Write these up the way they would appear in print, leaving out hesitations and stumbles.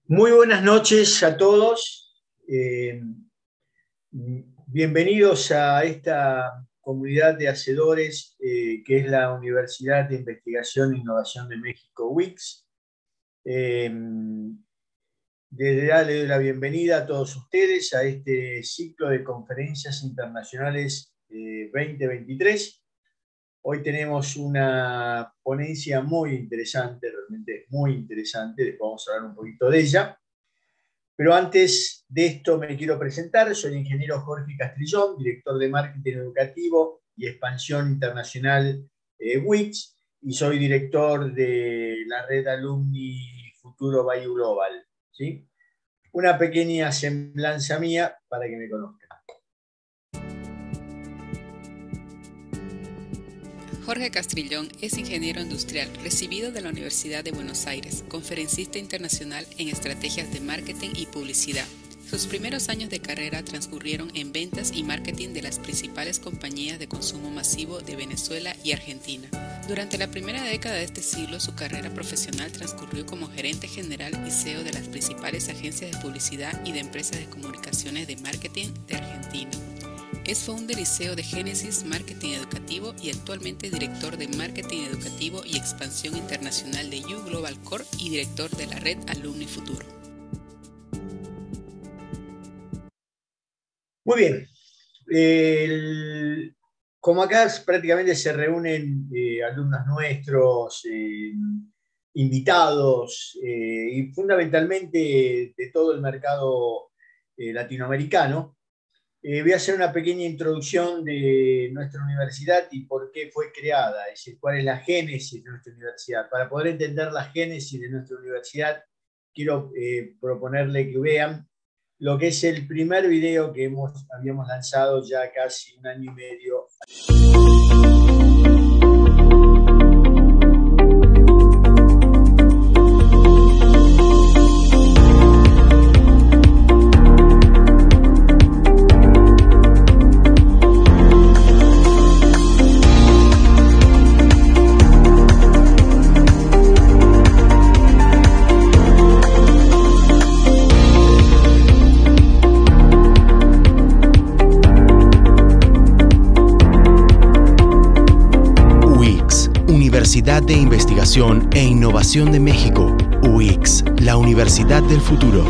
Muy buenas noches a todos. Bienvenidos a esta comunidad de hacedores que es la Universidad de Investigación e Innovación de México, UICS. Desde ya le doy la bienvenida a todos ustedes a este ciclo de conferencias internacionales 2023. Hoy tenemos una ponencia muy interesante, realmente muy interesante, después vamos a hablar un poquito de ella. Pero antes de esto me quiero presentar. Soy el ingeniero Jorge Castrillón, director de Marketing Educativo y Expansión Internacional UICS, y soy director de la red Alumni Futuro Value Global, ¿sí? Una pequeña semblanza mía para que me conozcan. Jorge Castrillón es ingeniero industrial recibido de la Universidad de Buenos Aires, conferencista internacional en estrategias de marketing y publicidad. Sus primeros años de carrera transcurrieron en ventas y marketing de las principales compañías de consumo masivo de Venezuela y Argentina. Durante la primera década de este siglo, su carrera profesional transcurrió como gerente general y CEO de las principales agencias de publicidad y de empresas de comunicaciones de marketing de Argentina. Es founder y CEO de Génesis Marketing Educativo y actualmente director de Marketing Educativo y Expansión Internacional de U Global Core y director de la red Alumni Futuro. Muy bien. Como acá prácticamente se reúnen alumnos nuestros, invitados, y fundamentalmente de todo el mercado latinoamericano, voy a hacer una pequeña introducción de nuestra universidad y por qué fue creada, es decir, cuál es la génesis de nuestra universidad. Para poder entender la génesis de nuestra universidad, quiero proponerle que vean lo que es el primer video que habíamos lanzado ya casi un año y medio. Universidad de Investigación e Innovación de México, UICS, la Universidad del Futuro.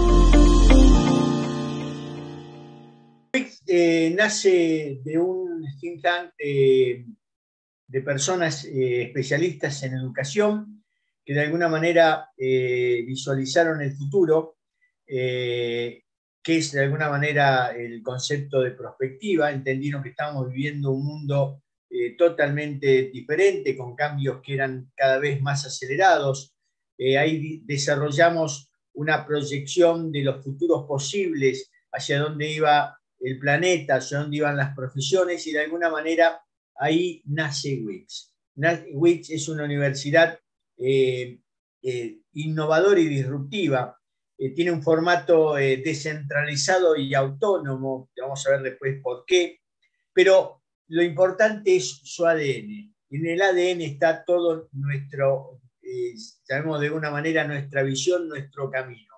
UICS nace de un think tank de personas especialistas en educación que de alguna manera visualizaron el futuro, que es de alguna manera el concepto de prospectiva. Entendieron que estamos viviendo un mundo totalmente diferente, con cambios que eran cada vez más acelerados. Ahí desarrollamos una proyección de los futuros posibles, hacia dónde iba el planeta, hacia dónde iban las profesiones, y de alguna manera ahí nace UICS. UICS es una universidad innovadora y disruptiva. Tiene un formato descentralizado y autónomo, vamos a ver después por qué, pero lo importante es su ADN. En el ADN está todo nuestro, llamemos de alguna manera, nuestra visión, nuestro camino.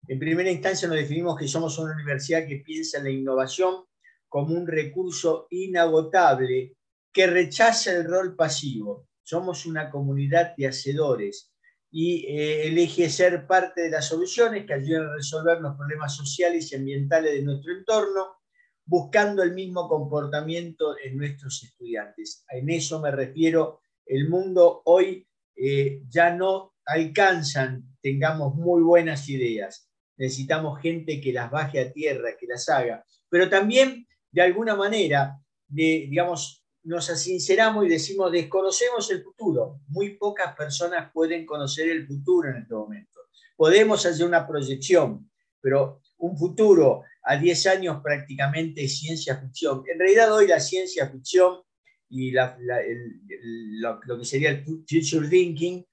En primera instancia nos definimos que somos una universidad que piensa en la innovación como un recurso inagotable que rechaza el rol pasivo. Somos una comunidad de hacedores y elige ser parte de las soluciones que ayudan a resolver los problemas sociales y ambientales de nuestro entorno, buscando el mismo comportamiento en nuestros estudiantes. En eso me refiero. El mundo hoy ya no alcanzan, tengamos muy buenas ideas. Necesitamos gente que las baje a tierra, que las haga. Pero también, de alguna manera, digamos, nos sinceramos y decimos, desconocemos el futuro. Muy pocas personas pueden conocer el futuro en este momento. Podemos hacer una proyección, pero un futuro a 10 años prácticamente es ciencia ficción. En realidad hoy la ciencia ficción y lo que sería el future thinking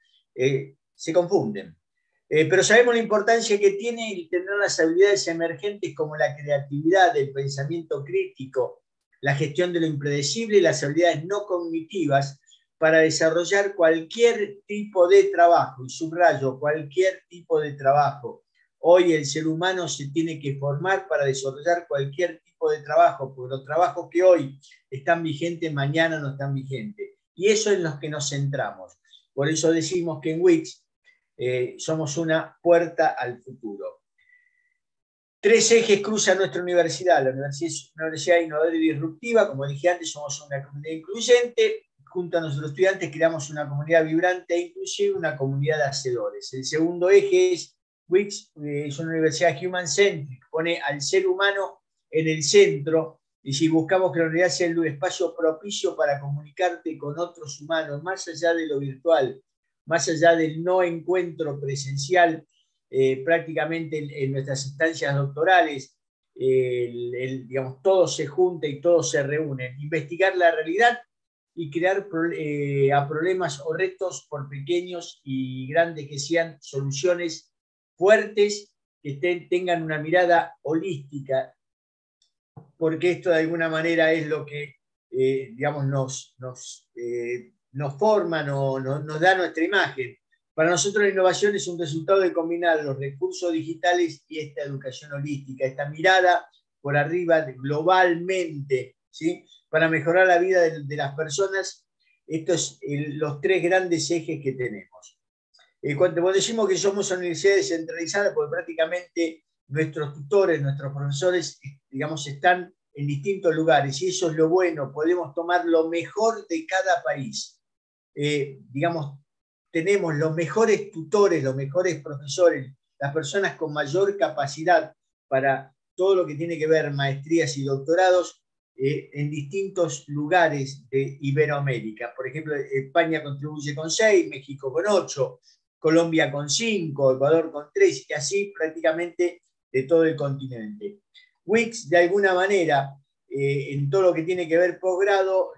se confunden. Pero sabemos la importancia que tiene el tener las habilidades emergentes como la creatividad, el pensamiento crítico, la gestión de lo impredecible y las habilidades no cognitivas para desarrollar cualquier tipo de trabajo, y subrayo, cualquier tipo de trabajo, Hoy el ser humano se tiene que formar para desarrollar cualquier tipo de trabajo, porque los trabajos que hoy están vigentes, mañana no están vigentes. Y eso es en los que nos centramos. Por eso decimos que en Wix somos una puerta al futuro. 3 ejes cruzan nuestra universidad. La universidad es una universidad innovadora y disruptiva. Como dije antes, somos una comunidad incluyente. Junto a nuestros estudiantes creamos una comunidad vibrante e inclusiva, una comunidad de hacedores. El segundo eje es Wix es una universidad human-centric, pone al ser humano en el centro, y si buscamos que la universidad sea un espacio propicio para comunicarte con otros humanos, más allá de lo virtual, más allá del no encuentro presencial, prácticamente en nuestras instancias doctorales, digamos, todo se junta y todo se reúne. Investigar la realidad y crear a problemas o retos, por pequeños y grandes que sean, soluciones fuertes, que tengan una mirada holística, porque esto de alguna manera es lo que digamos, nos forma, nos da nuestra imagen. Para nosotros la innovación es un resultado de combinar los recursos digitales y esta educación holística, esta mirada por arriba globalmente, ¿sí? Para mejorar la vida de las personas. Estos son los 3 grandes ejes que tenemos. Cuando decimos que somos una universidad descentralizada, porque prácticamente nuestros tutores, nuestros profesores, digamos, están en distintos lugares, y eso es lo bueno, podemos tomar lo mejor de cada país. Digamos, tenemos los mejores tutores, los mejores profesores, las personas con mayor capacidad para todo lo que tiene que ver maestrías y doctorados en distintos lugares de Iberoamérica. Por ejemplo, España contribuye con 6, México con 8, Colombia con 5, Ecuador con 3, y así prácticamente de todo el continente. Wix, de alguna manera, en todo lo que tiene que ver posgrado,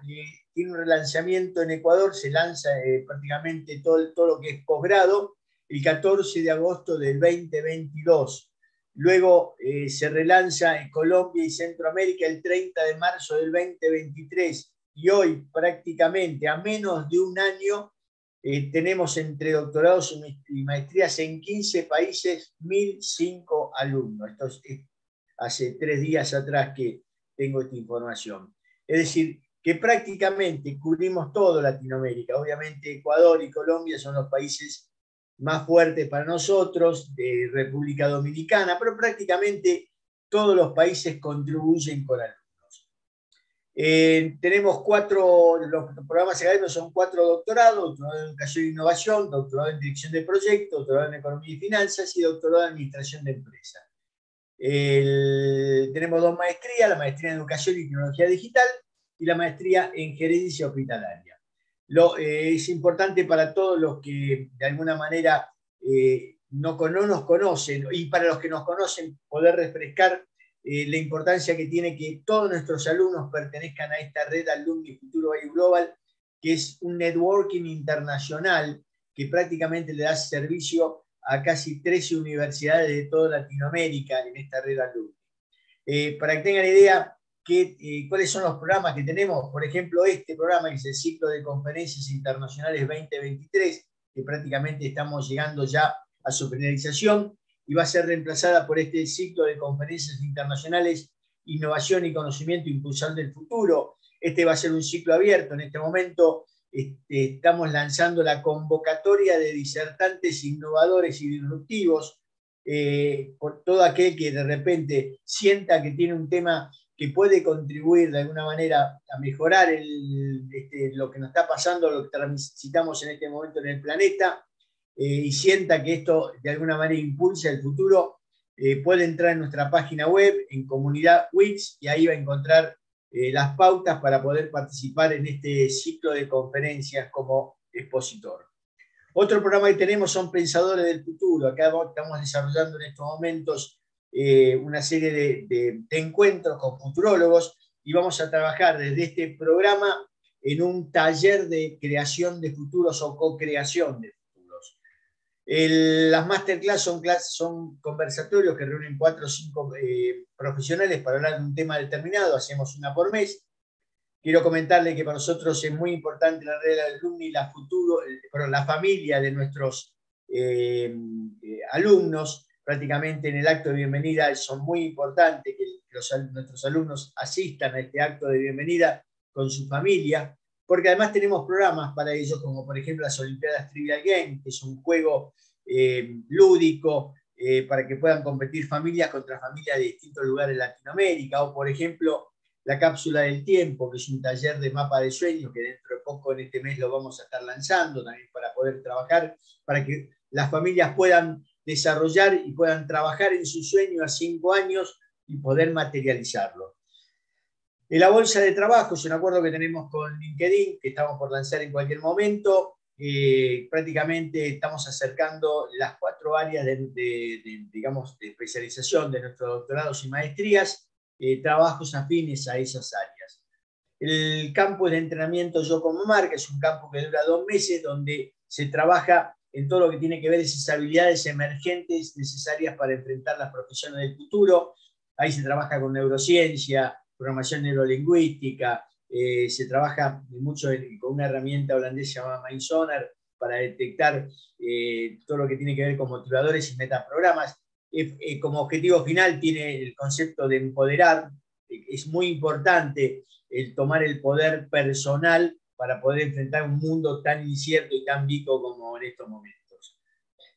tiene un relanzamiento en Ecuador, se lanza prácticamente todo lo que es posgrado el 14 de agosto del 2022. Luego se relanza en Colombia y Centroamérica el 30 de marzo del 2023. Y hoy, prácticamente a menos de un año, tenemos entre doctorados y maestrías en 15 países 1.005 alumnos. Esto es hace 3 días atrás que tengo esta información. Es decir, que prácticamente cubrimos todo Latinoamérica. Obviamente Ecuador y Colombia son los países más fuertes para nosotros, de República Dominicana, pero prácticamente todos los países contribuyen con alumnos. Tenemos 4, los programas académicos son 4 doctorados: doctorado en Educación e Innovación, doctorado en Dirección de Proyectos, doctorado en Economía y Finanzas y doctorado en Administración de Empresas. Tenemos 2 maestrías, la maestría en Educación y Tecnología Digital y la maestría en Gerencia Hospitalaria. Es importante para todos los que de alguna manera no nos conocen, y para los que nos conocen, poder refrescar la importancia que tiene que todos nuestros alumnos pertenezcan a esta red Alumni Futuro Value Global, que es un networking internacional que prácticamente le da servicio a casi 13 universidades de toda Latinoamérica en esta red Alumni. Para que tengan idea cuáles son los programas que tenemos, por ejemplo, este programa que es el Ciclo de Conferencias Internacionales 2023, que prácticamente estamos llegando ya a su finalización, y va a ser reemplazada por este Ciclo de Conferencias Internacionales Innovación y Conocimiento Impulsando el Futuro. Este va a ser un ciclo abierto. En este momento estamos lanzando la convocatoria de disertantes innovadores y disruptivos, por todo aquel que de repente sienta que tiene un tema que puede contribuir de alguna manera a mejorar lo que nos está pasando, lo que transitamos en este momento en el planeta, y sienta que esto de alguna manera impulsa el futuro, puede entrar en nuestra página web, en Comunidad Wix, y ahí va a encontrar las pautas para poder participar en este ciclo de conferencias como expositor. Otro programa que tenemos son Pensadores del Futuro. Acá estamos desarrollando en estos momentos una serie de encuentros con futurólogos, y vamos a trabajar desde este programa en un taller de creación de futuros o co-creación de futuros. Las masterclass son conversatorios que reúnen 4 o 5 profesionales para hablar de un tema determinado. Hacemos una por mes. Quiero comentarle que para nosotros es muy importante la red de alumni, la familia de nuestros alumnos. prácticamente en el acto de bienvenida son muy importantes que nuestros alumnos asistan a este acto de bienvenida con su familia, porque además tenemos programas para ellos, como por ejemplo las Olimpiadas Trivial Game, que es un juego lúdico para que puedan competir familias contra familias de distintos lugares de Latinoamérica, o por ejemplo la Cápsula del Tiempo, que es un taller de mapa de sueños que dentro de poco en este mes lo vamos a estar lanzando también para poder trabajar, para que las familias puedan desarrollar y puedan trabajar en su sueño a 5 años y poder materializarlo. En la bolsa de trabajo es un acuerdo que tenemos con LinkedIn, que estamos por lanzar en cualquier momento. Prácticamente estamos acercando las 4 áreas digamos, de especialización de nuestros doctorados y maestrías, trabajos afines a esas áreas. El campo de entrenamiento Yo como Marca es un campo que dura 2 meses, donde se trabaja en todo lo que tiene que ver esas habilidades emergentes necesarias para enfrentar las profesiones del futuro. Ahí se trabaja con neurociencia, programación neurolingüística, se trabaja mucho con una herramienta holandesa llamada MindSonar para detectar todo lo que tiene que ver con motivadores y metaprogramas. Como objetivo final tiene el concepto de empoderar. Es muy importante el tomar el poder personal para poder enfrentar un mundo tan incierto y tan vivo como en estos momentos.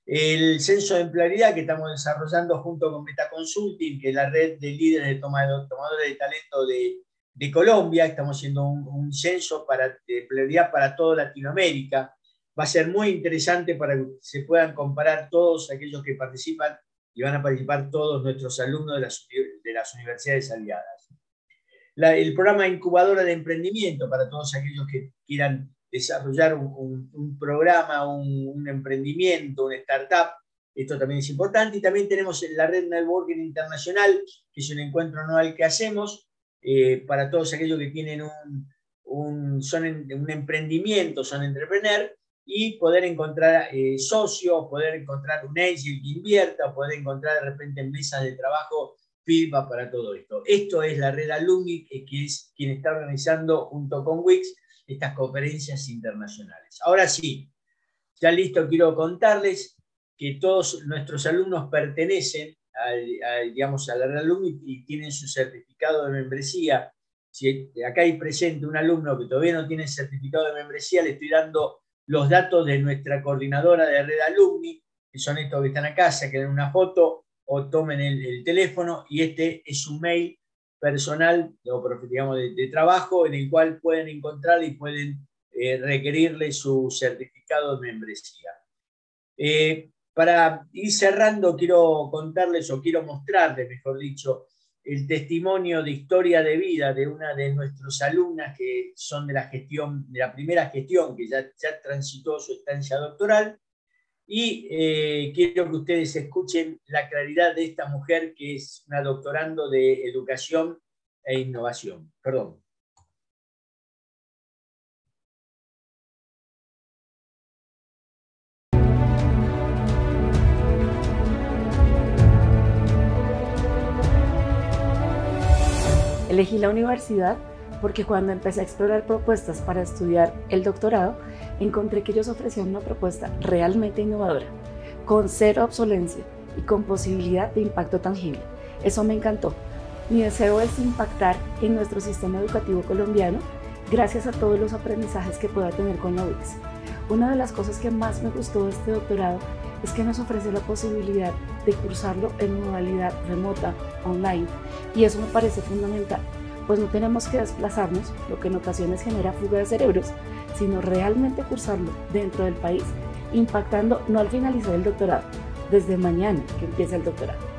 El censo de empleabilidad que estamos desarrollando junto con Metaconsulting, que es la red de líderes de tomadores de talento de Colombia. Estamos haciendo un censo de empleabilidad para toda Latinoamérica. Va a ser muy interesante para que se puedan comparar todos aquellos que participan, y van a participar todos nuestros alumnos de las universidades aliadas. El programa Incubadora de Emprendimiento para todos aquellos que quieran desarrollar un programa, un emprendimiento, una startup. Esto también es importante. Y también tenemos la Red Networking Internacional, que es un encuentro anual que hacemos para todos aquellos que tienen son un emprendimiento, son entrepreneurs, y poder encontrar socios, poder encontrar un angel que invierta, poder encontrar de repente mesas de trabajo firma para todo esto. Esto es la red Alumni, que es quien está organizando junto con Wix estas conferencias internacionales. Ahora sí, ya listo, quiero contarles que todos nuestros alumnos pertenecen digamos, a la red Alumni y tienen su certificado de membresía. Si acá hay presente un alumno que todavía no tiene certificado de membresía, le estoy dando los datos de nuestra coordinadora de red Alumni, que son estos que están acá, saquen una foto o tomen el teléfono, y este es un mail personal, digamos, de trabajo, en el cual pueden encontrar y pueden requerirle su certificado de membresía. Para ir cerrando, quiero contarles, o quiero mostrarles, mejor dicho, el testimonio de historia de vida de una de nuestras alumnas que son de la primera gestión, que ya transitó su estancia doctoral. Y quiero que ustedes escuchen la claridad de esta mujer, que es una doctorando de Educación e Innovación. Perdón. Elegí la universidad porque cuando empecé a explorar propuestas para estudiar el doctorado, encontré que ellos ofrecían una propuesta realmente innovadora, con cero obsolencia y con posibilidad de impacto tangible. Eso me encantó. Mi deseo es impactar en nuestro sistema educativo colombiano gracias a todos los aprendizajes que pueda tener con la UICS. Una de las cosas que más me gustó de este doctorado es que nos ofrece la posibilidad de cursarlo en modalidad remota, online, y eso me parece fundamental, pues no tenemos que desplazarnos, lo que en ocasiones genera fuga de cerebros, sino realmente cursarlo dentro del país, impactando no al finalizar el doctorado, desde mañana que empieza el doctorado.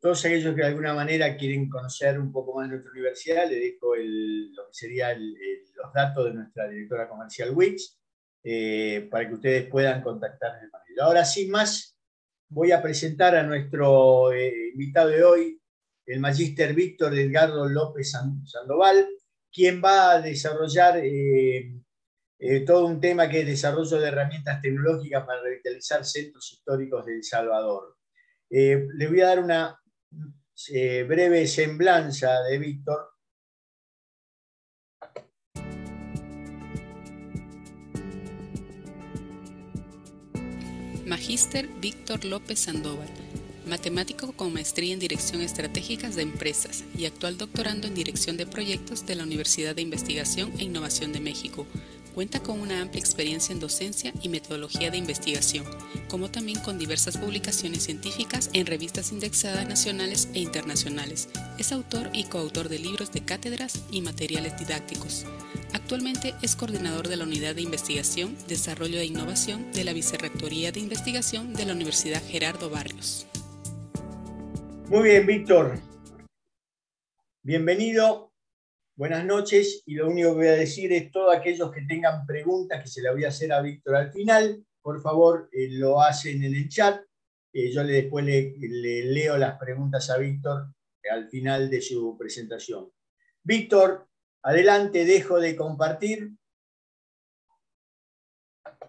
Todos aquellos que de alguna manera quieren conocer un poco más de nuestra universidad, les dejo lo que serían los datos de nuestra directora comercial Wix, para que ustedes puedan contactarnos con ella. Ahora, sin más, voy a presentar a nuestro invitado de hoy, el magíster Víctor Edgardo López Sandoval, quien va a desarrollar todo un tema que es desarrollo de herramientas tecnológicas para revitalizar centros históricos de El Salvador. Les voy a dar una breve semblanza de Víctor. Magíster Víctor López Sandoval, matemático con maestría en Dirección Estratégicas de Empresas y actual doctorando en Dirección de Proyectos de la Universidad de Investigación e Innovación de México. Cuenta con una amplia experiencia en docencia y metodología de investigación, como también con diversas publicaciones científicas en revistas indexadas nacionales e internacionales. Es autor y coautor de libros de cátedras y materiales didácticos. Actualmente es coordinador de la Unidad de Investigación, Desarrollo e Innovación de la Vicerrectoría de Investigación de la Universidad Gerardo Barrios. Muy bien, Víctor. Bienvenido. Buenas noches, y lo único que voy a decir es todos aquellos que tengan preguntas, que se las voy a hacer a Víctor al final, por favor lo hacen en el chat. Yo después le leo las preguntas a Víctor al final de su presentación. Víctor, adelante, dejo de compartir.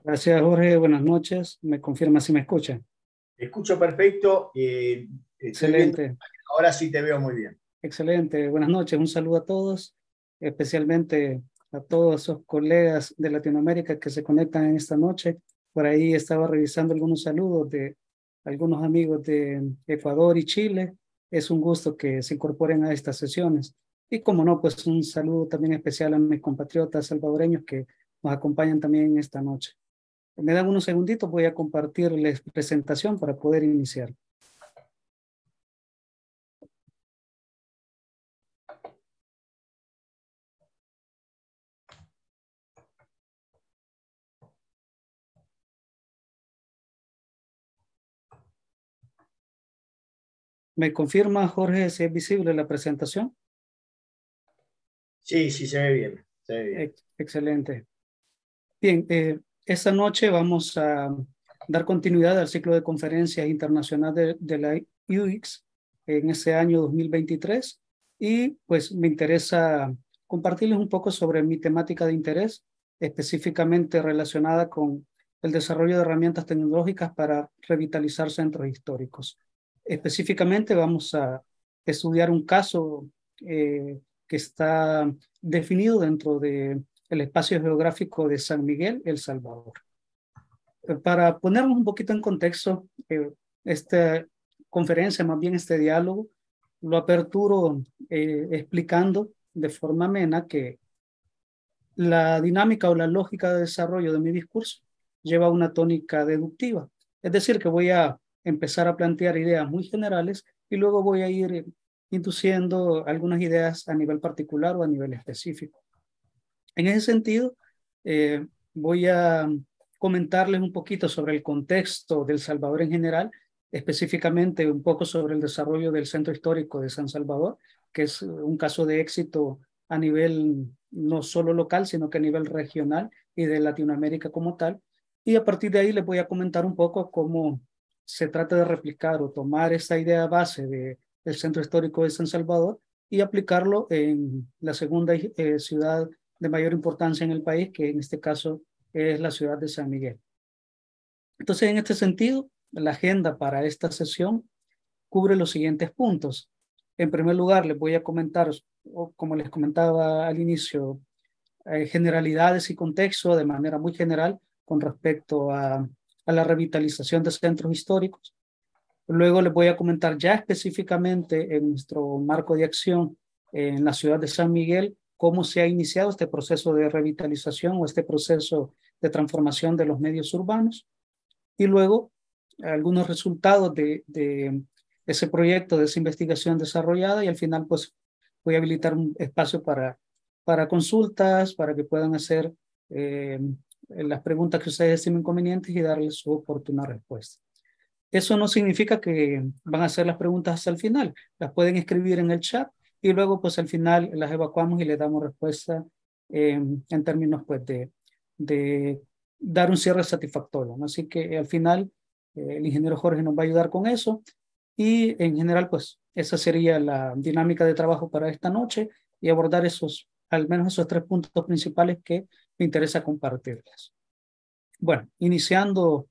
Gracias, Jorge. Buenas noches. ¿Me confirma si me escucha? Te escucho perfecto. Excelente. Ahora sí te veo muy bien. Excelente. Buenas noches. Un saludo a todos, especialmente a todos esos colegas de Latinoamérica que se conectan en esta noche. Por ahí estaba revisando algunos saludos de algunos amigos de Ecuador y Chile. Es un gusto que se incorporen a estas sesiones. Y como no, pues un saludo también especial a mis compatriotas salvadoreños que nos acompañan también esta noche. Me dan unos segunditos, voy a compartirles presentación para poder iniciar. ¿Me confirma, Jorge, si es visible la presentación? Sí, sí, se ve bien. Se ve bien. Excelente. Bien, esta noche vamos a dar continuidad al ciclo de conferencias internacionales de la UX en este año 2023 y pues me interesa compartirles un poco sobre mi temática de interés, específicamente relacionada con el desarrollo de herramientas tecnológicas para revitalizar centros históricos. Específicamente vamos a estudiar un caso que está definido dentro de el espacio geográfico de San Miguel, El Salvador. Para ponernos un poquito en contexto, esta conferencia, más bien este diálogo, lo aperturo explicando de forma amena que la dinámica o la lógica de desarrollo de mi discurso lleva una tónica deductiva. Es decir, que voy a empezar a plantear ideas muy generales y luego voy a ir induciendo algunas ideas a nivel particular o a nivel específico. En ese sentido, voy a comentarles un poquito sobre el contexto de El Salvador en general, específicamente un poco sobre el desarrollo del Centro Histórico de San Salvador, que es un caso de éxito a nivel no solo local, sino que a nivel regional y de Latinoamérica como tal. Y a partir de ahí les voy a comentar un poco cómo se trata de replicar o tomar esta idea base del Centro Histórico de San Salvador y aplicarlo en la segunda ciudad de mayor importancia en el país, que en este caso es la ciudad de San Miguel. Entonces, en este sentido, la agenda para esta sesión cubre los siguientes puntos. En primer lugar, les voy a comentar, como les comentaba al inicio, generalidades y contexto de manera muy general con respecto a la revitalización de centros históricos. Luego les voy a comentar ya específicamente en nuestro marco de acción en la ciudad de San Miguel, cómo se ha iniciado este proceso de revitalización o este proceso de transformación de los medios urbanos. Y luego algunos resultados de ese proyecto, de esa investigación desarrollada, y al final pues voy a habilitar un espacio para consultas, para que puedan hacer las preguntas que ustedes estimen convenientes y darles su oportuna respuesta. Eso no significa que van a hacer las preguntas hasta el final, las pueden escribir en el chat y luego pues al final las evacuamos y les damos respuesta en términos pues de dar un cierre satisfactorio, ¿no? Así que al final el ingeniero Jorge nos va a ayudar con eso y en general pues esa sería la dinámica de trabajo para esta noche y abordar al menos esos 3 puntos principales que me interesa compartirles. Bueno, iniciando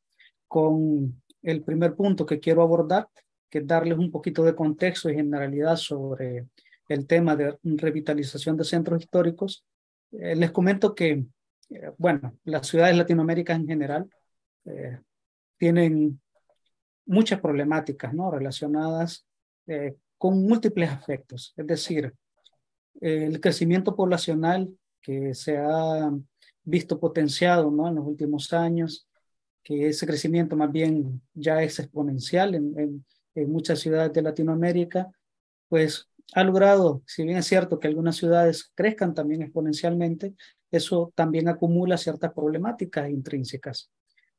con el primer punto que quiero abordar, que es darles un poquito de contexto y generalidad sobre el tema de revitalización de centros históricos. Les comento que, bueno, las ciudades latinoaméricas en general tienen muchas problemáticas, ¿no? Relacionadas con múltiples aspectos. Es decir, el crecimiento poblacional que se ha visto potenciado, ¿no? En los últimos años, que ese crecimiento más bien ya es exponencial en muchas ciudades de Latinoamérica, pues ha logrado, si bien es cierto que algunas ciudades crezcan también exponencialmente, eso también acumula ciertas problemáticas intrínsecas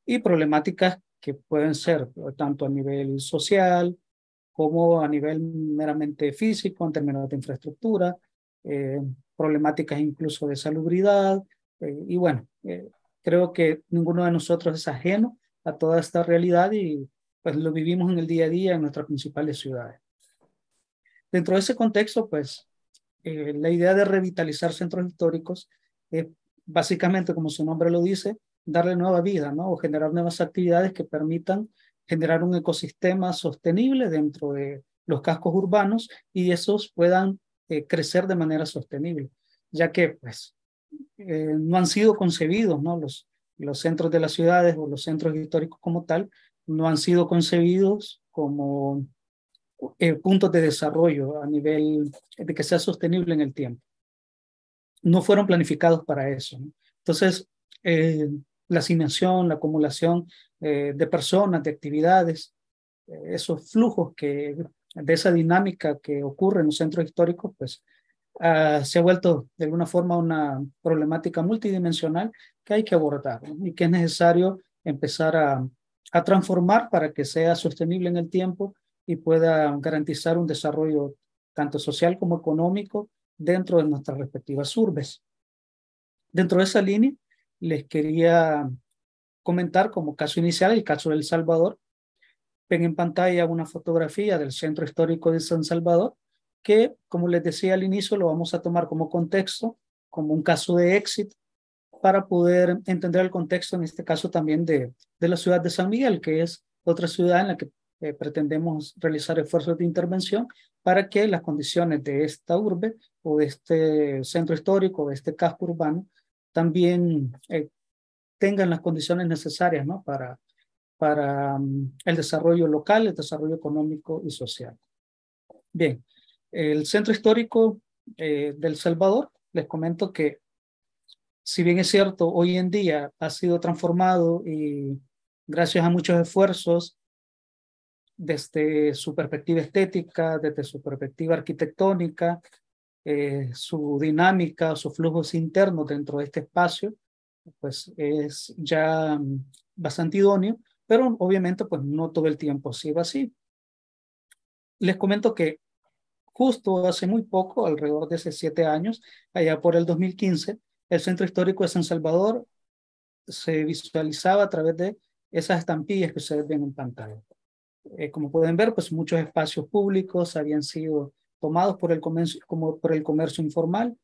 y problemáticas que pueden ser tanto a nivel social como a nivel meramente físico en términos de infraestructura, problemáticas incluso de salubridad, y bueno, creo que ninguno de nosotros es ajeno a toda esta realidad y pues lo vivimos en el día a día en nuestras principales ciudades. Dentro de ese contexto, pues la idea de revitalizar centros históricos es básicamente, como su nombre lo dice, darle nueva vida, ¿no? O generar nuevas actividades que permitan generar un ecosistema sostenible dentro de los cascos urbanos y esos puedan crecer de manera sostenible, ya que pues no han sido concebidos, ¿no? Los centros de las ciudades o los centros históricos como tal no han sido concebidos como puntos de desarrollo a nivel de que sea sostenible en el tiempo. No fueron planificados para eso, ¿no? Entonces, la asignación, la acumulación de personas, de actividades, esos flujos de esa dinámica que ocurre en los centros históricos, pues se ha vuelto de alguna forma una problemática multidimensional que hay que abordar, ¿no? Y que es necesario empezar a transformar para que sea sostenible en el tiempo y pueda garantizar un desarrollo tanto social como económico dentro de nuestras respectivas urbes. Dentro de esa línea, les quería comentar como caso inicial el caso de El Salvador. Ven en pantalla una fotografía del Centro Histórico de San Salvador, que, como les decía al inicio, lo vamos a tomar como contexto, como un caso de éxito, para poder entender el contexto, en este caso también de la ciudad de San Miguel, que es otra ciudad en la que pretendemos realizar esfuerzos de intervención para que las condiciones de esta urbe o de este centro histórico, de este casco urbano, también tengan las condiciones necesarias, ¿no? para el desarrollo local, el desarrollo económico y social. Bien, el centro histórico del Salvador, les comento que si bien es cierto, hoy en día ha sido transformado y gracias a muchos esfuerzos desde su perspectiva estética, desde su perspectiva arquitectónica, su dinámica, sus flujos internos dentro de este espacio, pues es ya bastante idóneo, pero obviamente pues no todo el tiempo ha sido así. Les comento que justo hace muy poco, alrededor de hace 7 años, allá por el 2015, el Centro Histórico de San Salvador se visualizaba a través de esas estampillas que ustedes ven en pantalla. Como pueden ver, pues muchos espacios públicos habían sido tomados por el comercio informal,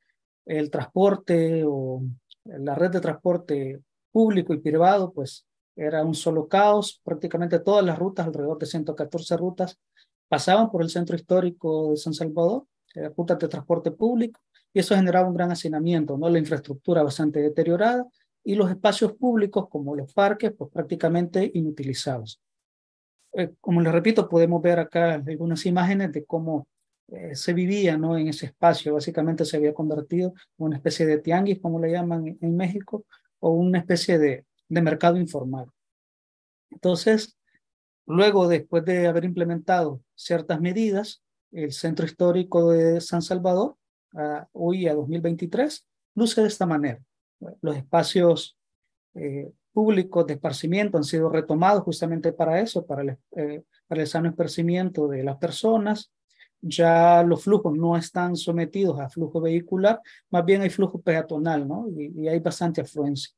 el transporte o la red de transporte público y privado, pues era un solo caos. Prácticamente todas las rutas, alrededor de 114 rutas, pasaban por el centro histórico de San Salvador, rutas de transporte público, y eso generaba un gran hacinamiento, ¿no? La infraestructura bastante deteriorada y los espacios públicos como los parques, pues prácticamente inutilizados. Como les repito, podemos ver acá algunas imágenes de cómo se vivía, ¿no? En ese espacio. Básicamente se había convertido en una especie de tianguis, como le llaman en México, o una especie de mercado informal. Entonces, luego, después de haber implementado ciertas medidas, el Centro Histórico de San Salvador, hoy a 2023, luce de esta manera. Los espacios públicos de esparcimiento han sido retomados justamente para eso, para el sano esparcimiento de las personas. Ya los flujos no están sometidos a flujo vehicular, más bien hay flujo peatonal, ¿no? Y hay bastante afluencia.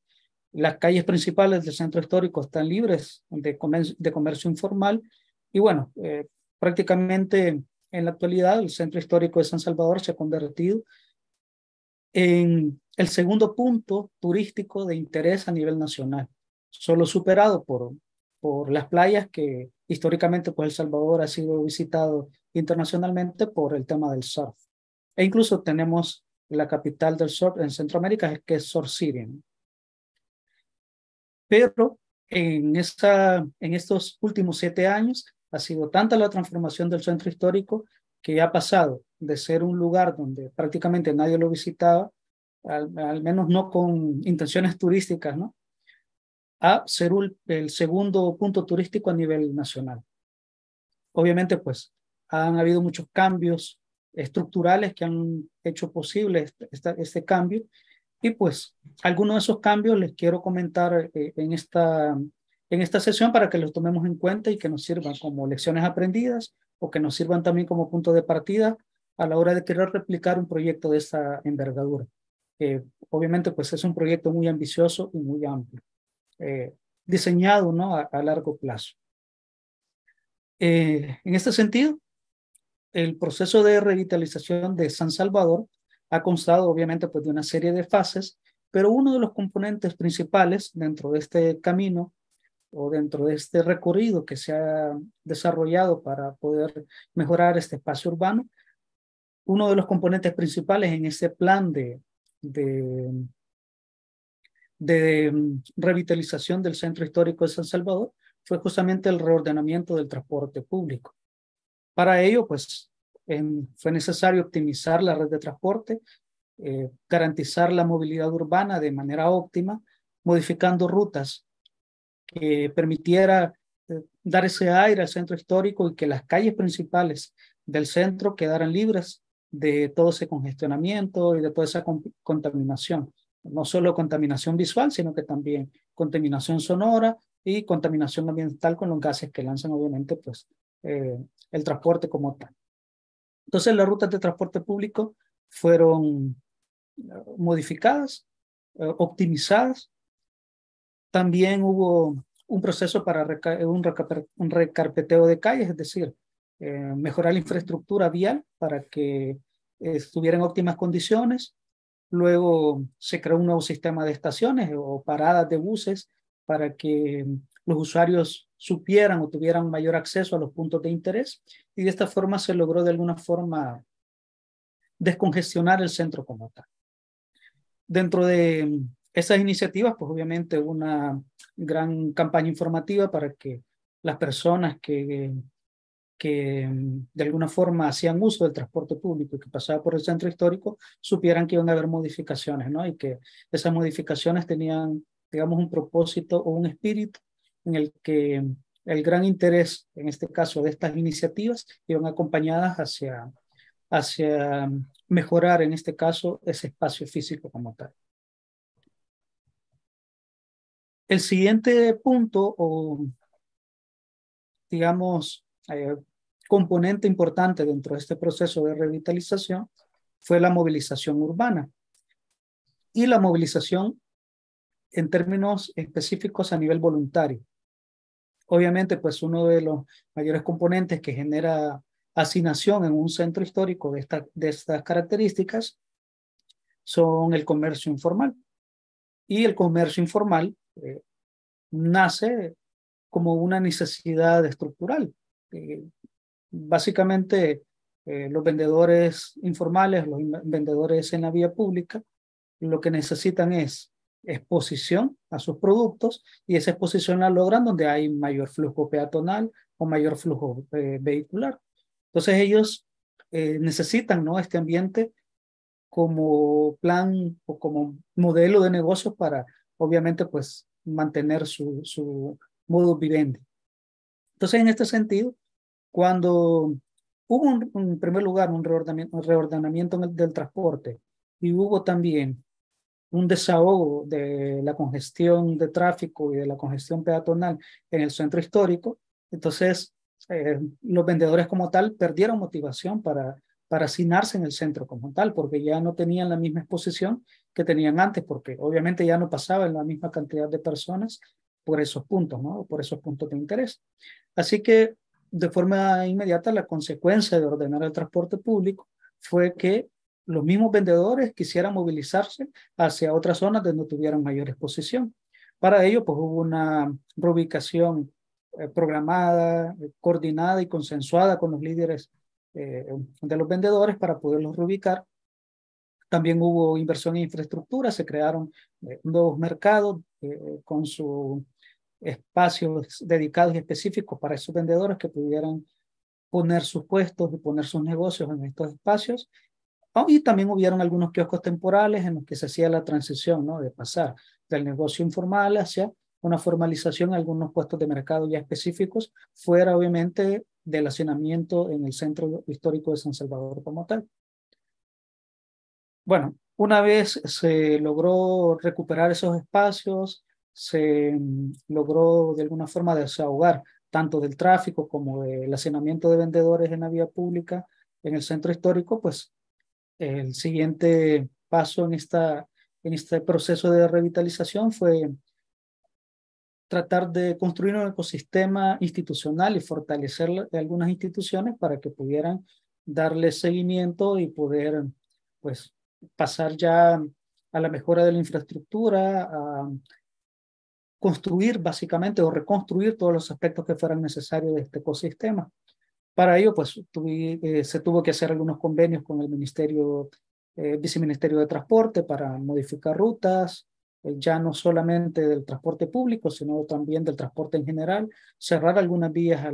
Las calles principales del centro histórico están libres de comercio informal y bueno, prácticamente en la actualidad el centro histórico de San Salvador se ha convertido en el segundo punto turístico de interés a nivel nacional, solo superado por las playas que históricamente pues El Salvador ha sido visitado internacionalmente por el tema del surf. E incluso tenemos la capital del surf en Centroamérica, que es Surf City, ¿no? Pero En estos últimos 7 años ha sido tanta la transformación del centro histórico que ha pasado de ser un lugar donde prácticamente nadie lo visitaba, al menos no con intenciones turísticas, ¿no?, a ser el segundo punto turístico a nivel nacional. Obviamente, pues, han habido muchos cambios estructurales que han hecho posible este cambio, y pues algunos de esos cambios les quiero comentar en esta sesión para que los tomemos en cuenta y que nos sirvan como lecciones aprendidas o que nos sirvan también como punto de partida a la hora de querer replicar un proyecto de esta envergadura. Obviamente, pues es un proyecto muy ambicioso y muy amplio, diseñado, ¿no?, a largo plazo. En este sentido, el proceso de revitalización de San Salvador ha constado obviamente pues de una serie de fases, pero uno de los componentes principales dentro de este camino o dentro de este recorrido que se ha desarrollado para poder mejorar este espacio urbano, uno de los componentes principales en este plan de revitalización del centro histórico de San Salvador fue justamente el reordenamiento del transporte público. Para ello, pues, fue necesario optimizar la red de transporte, garantizar la movilidad urbana de manera óptima, modificando rutas que permitiera dar ese aire al centro histórico y que las calles principales del centro quedaran libres de todo ese congestionamiento y de toda esa contaminación. No solo contaminación visual, sino que también contaminación sonora y contaminación ambiental con los gases que lanzan, obviamente, pues, el transporte como tal. Entonces, las rutas de transporte público fueron modificadas, optimizadas. También hubo un proceso para un recarpeteo de calles, es decir, mejorar la infraestructura vial para que estuviera en óptimas condiciones. Luego se creó un nuevo sistema de estaciones o paradas de buses para que los usuarios supieran o tuvieran mayor acceso a los puntos de interés, y de esta forma se logró de alguna forma descongestionar el centro como tal. Dentro de esas iniciativas, pues obviamente una gran campaña informativa para que las personas que de alguna forma hacían uso del transporte público y que pasaba por el centro histórico supieran que iban a haber modificaciones, ¿no? Y que esas modificaciones tenían, digamos, un propósito o un espíritu en el que el gran interés, en este caso, de estas iniciativas, iban acompañadas hacia mejorar, en este caso, ese espacio físico como tal. El siguiente punto, o digamos, componente importante dentro de este proceso de revitalización, fue la movilización urbana. Y la movilización en términos específicos a nivel voluntario. Obviamente, pues uno de los mayores componentes que genera hacinación en un centro histórico de estas características son el comercio informal. Y el comercio informal nace como una necesidad estructural. Básicamente, los vendedores informales, los vendedores en la vía pública, lo que necesitan es exposición a sus productos, y esa exposición la logran donde hay mayor flujo peatonal o mayor flujo vehicular. Entonces ellos necesitan, ¿no?, este ambiente como plan o como modelo de negocios para, obviamente, pues mantener su modus vivendi. Entonces, en este sentido, cuando hubo en primer lugar un reordenamiento del transporte, y hubo también un desahogo de la congestión de tráfico y de la congestión peatonal en el centro histórico, entonces los vendedores como tal perdieron motivación para hacinarse en el centro como tal, porque ya no tenían la misma exposición que tenían antes, porque obviamente ya no pasaban la misma cantidad de personas por esos puntos, ¿no?, por esos puntos de interés. Así que de forma inmediata la consecuencia de ordenar el transporte público fue que los mismos vendedores quisieran movilizarse hacia otras zonas donde tuvieran mayor exposición. Para ello, pues hubo una reubicación programada, coordinada y consensuada con los líderes de los vendedores para poderlos reubicar. También hubo inversión en infraestructura, se crearon nuevos mercados con su espacios dedicados y específicos para esos vendedores que pudieran poner sus puestos y poner sus negocios en estos espacios. Y también hubieron algunos kioscos temporales en los que se hacía la transición, ¿no? De pasar del negocio informal hacia una formalización en algunos puestos de mercado ya específicos, fuera obviamente del hacinamiento en el centro histórico de San Salvador como tal. Bueno, una vez se logró recuperar esos espacios, se logró de alguna forma desahogar tanto del tráfico como del hacinamiento de vendedores en la vía pública en el centro histórico, pues el siguiente paso en este proceso de revitalización fue tratar de construir un ecosistema institucional y fortalecer algunas instituciones para que pudieran darle seguimiento y poder, pues, pasar ya a la mejora de la infraestructura, a construir básicamente o reconstruir todos los aspectos que fueran necesarios de este ecosistema. Para ello, pues, se tuvo que hacer algunos convenios con el Viceministerio de Transporte para modificar rutas, ya no solamente del transporte público, sino también del transporte en general, cerrar algunas vías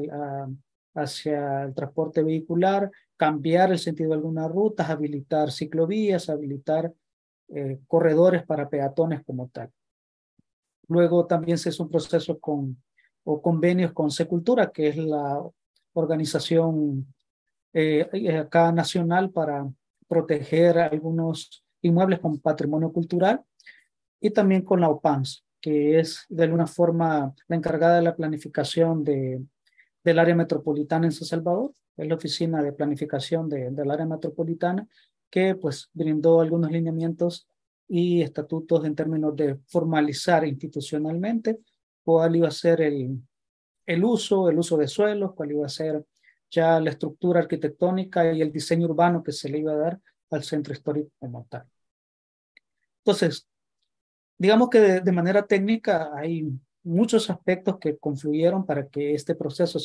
hacia el transporte vehicular, cambiar el sentido de algunas rutas, habilitar ciclovías, habilitar corredores para peatones como tal. Luego también se hizo un proceso o convenios con Secultura, que es la organización acá nacional para proteger algunos inmuebles con patrimonio cultural, y también con la OPANS, que es de alguna forma la encargada de la planificación del área metropolitana en San Salvador. Es la oficina de planificación del área metropolitana que pues brindó algunos lineamientos y estatutos en términos de formalizar institucionalmente cuál iba a ser el uso de suelos, cuál iba a ser ya la estructura arquitectónica y el diseño urbano que se le iba a dar al centro histórico como tal. Entonces, digamos que de manera técnica hay muchos aspectos que confluyeron para que este proceso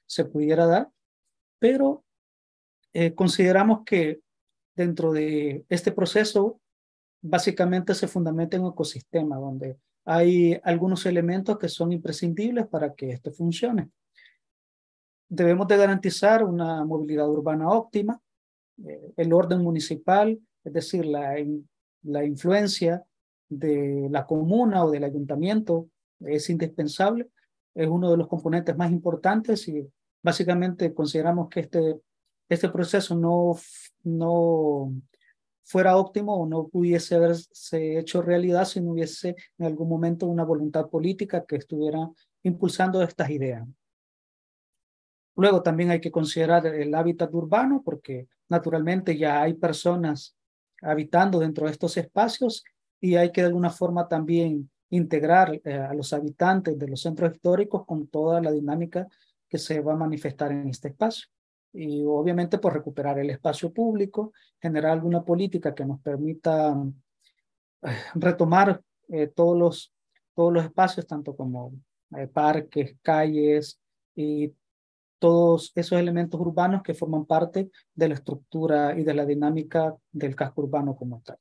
se pudiera dar, pero consideramos que dentro de este proceso básicamente se fundamenta en un ecosistema donde hay algunos elementos que son imprescindibles para que esto funcione. Debemos de garantizar una movilidad urbana óptima, el orden municipal, es decir, la influencia de la comuna o del ayuntamiento es indispensable, es uno de los componentes más importantes y básicamente consideramos que este proceso no fuera óptimo o no pudiese haberse hecho realidad si no hubiese en algún momento una voluntad política que estuviera impulsando estas ideas. Luego también hay que considerar el hábitat urbano porque naturalmente ya hay personas habitando dentro de estos espacios y hay que de alguna forma también integrar a los habitantes de los centros históricos con toda la dinámica que se va a manifestar en este espacio. Y obviamente por recuperar el espacio público, generar alguna política que nos permita retomar todos los espacios, tanto como parques, calles y todos esos elementos urbanos que forman parte de la estructura y de la dinámica del casco urbano como tal.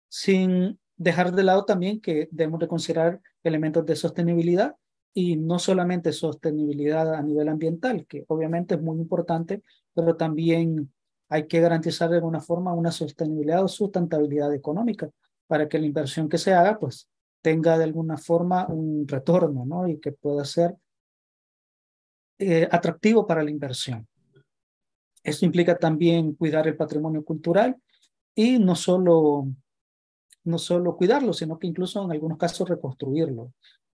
Sin dejar de lado también que debemos de considerar elementos de sostenibilidad y no solamente sostenibilidad a nivel ambiental, que obviamente es muy importante, pero también hay que garantizar de alguna forma una sostenibilidad o sustentabilidad económica para que la inversión que se haga pues tenga de alguna forma un retorno, ¿no? Y que pueda ser atractivo para la inversión. Esto implica también cuidar el patrimonio cultural y no solo cuidarlo, sino que incluso en algunos casos reconstruirlo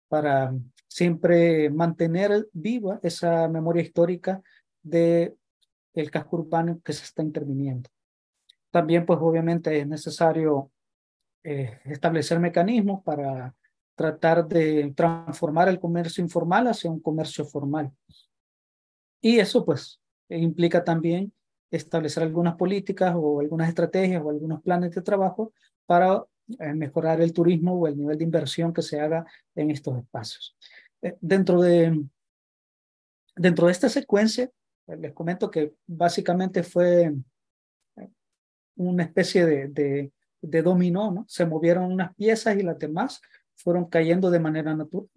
para siempre mantener viva esa memoria histórica del casco urbano que se está interviniendo. También, pues obviamente es necesario establecer mecanismos para tratar de transformar el comercio informal hacia un comercio formal. Y eso pues implica también establecer algunas políticas o algunas estrategias o algunos planes de trabajo para mejorar el turismo o el nivel de inversión que se haga en estos espacios. Dentro de esta secuencia, les comento que básicamente fue una especie de dominó, ¿no? Se movieron unas piezas y las demás fueron cayendo de manera natural.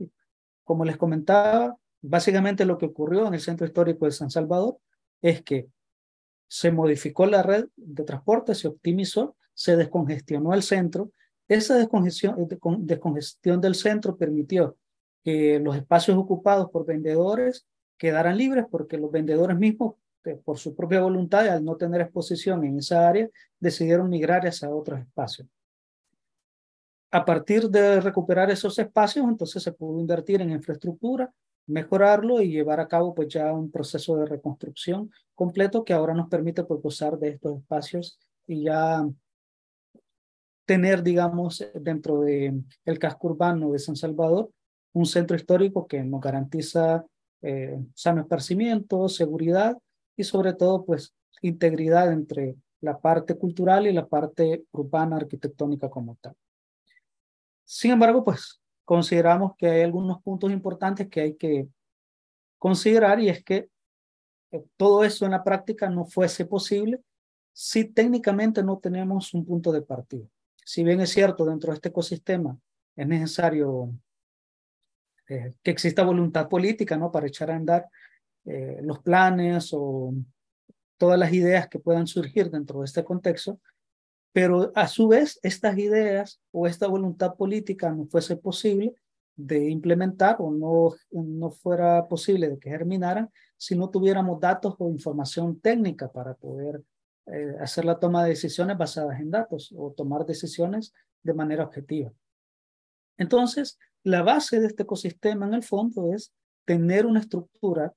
Como les comentaba, básicamente lo que ocurrió en el Centro Histórico de San Salvador es que se modificó la red de transporte, se optimizó, se descongestionó el centro. Esa descongestión del centro permitió que los espacios ocupados por vendedores quedaran libres, porque los vendedores mismos, por su propia voluntad, al no tener exposición en esa área, decidieron migrar hacia otros espacios. A partir de recuperar esos espacios, entonces se pudo invertir en infraestructura, mejorarlo y llevar a cabo pues ya un proceso de reconstrucción completo que ahora nos permite pues gozar de estos espacios y ya tener, digamos, dentro del casco urbano de San Salvador, un centro histórico que nos garantiza sano esparcimiento, seguridad y sobre todo pues integridad entre la parte cultural y la parte urbana arquitectónica como tal. Sin embargo, pues consideramos que hay algunos puntos importantes que hay que considerar, y es que todo eso en la práctica no fuese posible si técnicamente no tenemos un punto de partida. Si bien es cierto, dentro de este ecosistema es necesario que exista voluntad política, ¿no?, para echar a andar los planes o todas las ideas que puedan surgir dentro de este contexto, pero a su vez estas ideas o esta voluntad política no fuese posible de implementar o no fuera posible de que germinaran si no tuviéramos datos o información técnica para poder hacer la toma de decisiones basadas en datos o tomar decisiones de manera objetiva. Entonces, la base de este ecosistema en el fondo es tener una estructura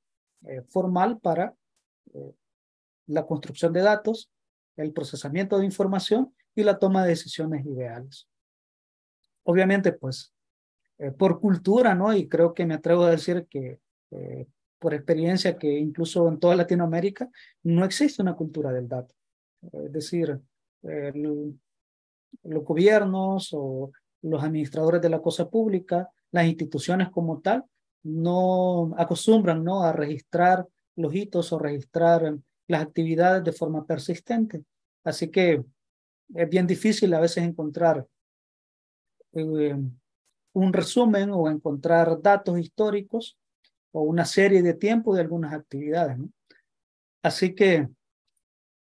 formal para la construcción de datos, el procesamiento de información y la toma de decisiones ideales. Obviamente, pues, por cultura, ¿no? Y creo que me atrevo a decir que por experiencia que incluso en toda Latinoamérica no existe una cultura del dato. Es decir, los gobiernos o los administradores de la cosa pública, las instituciones como tal, no acostumbran, ¿no?, a registrar los hitos o registrar las actividades de forma persistente. Así que es bien difícil a veces encontrar un resumen o encontrar datos históricos o una serie de tiempo de algunas actividades, ¿no? Así que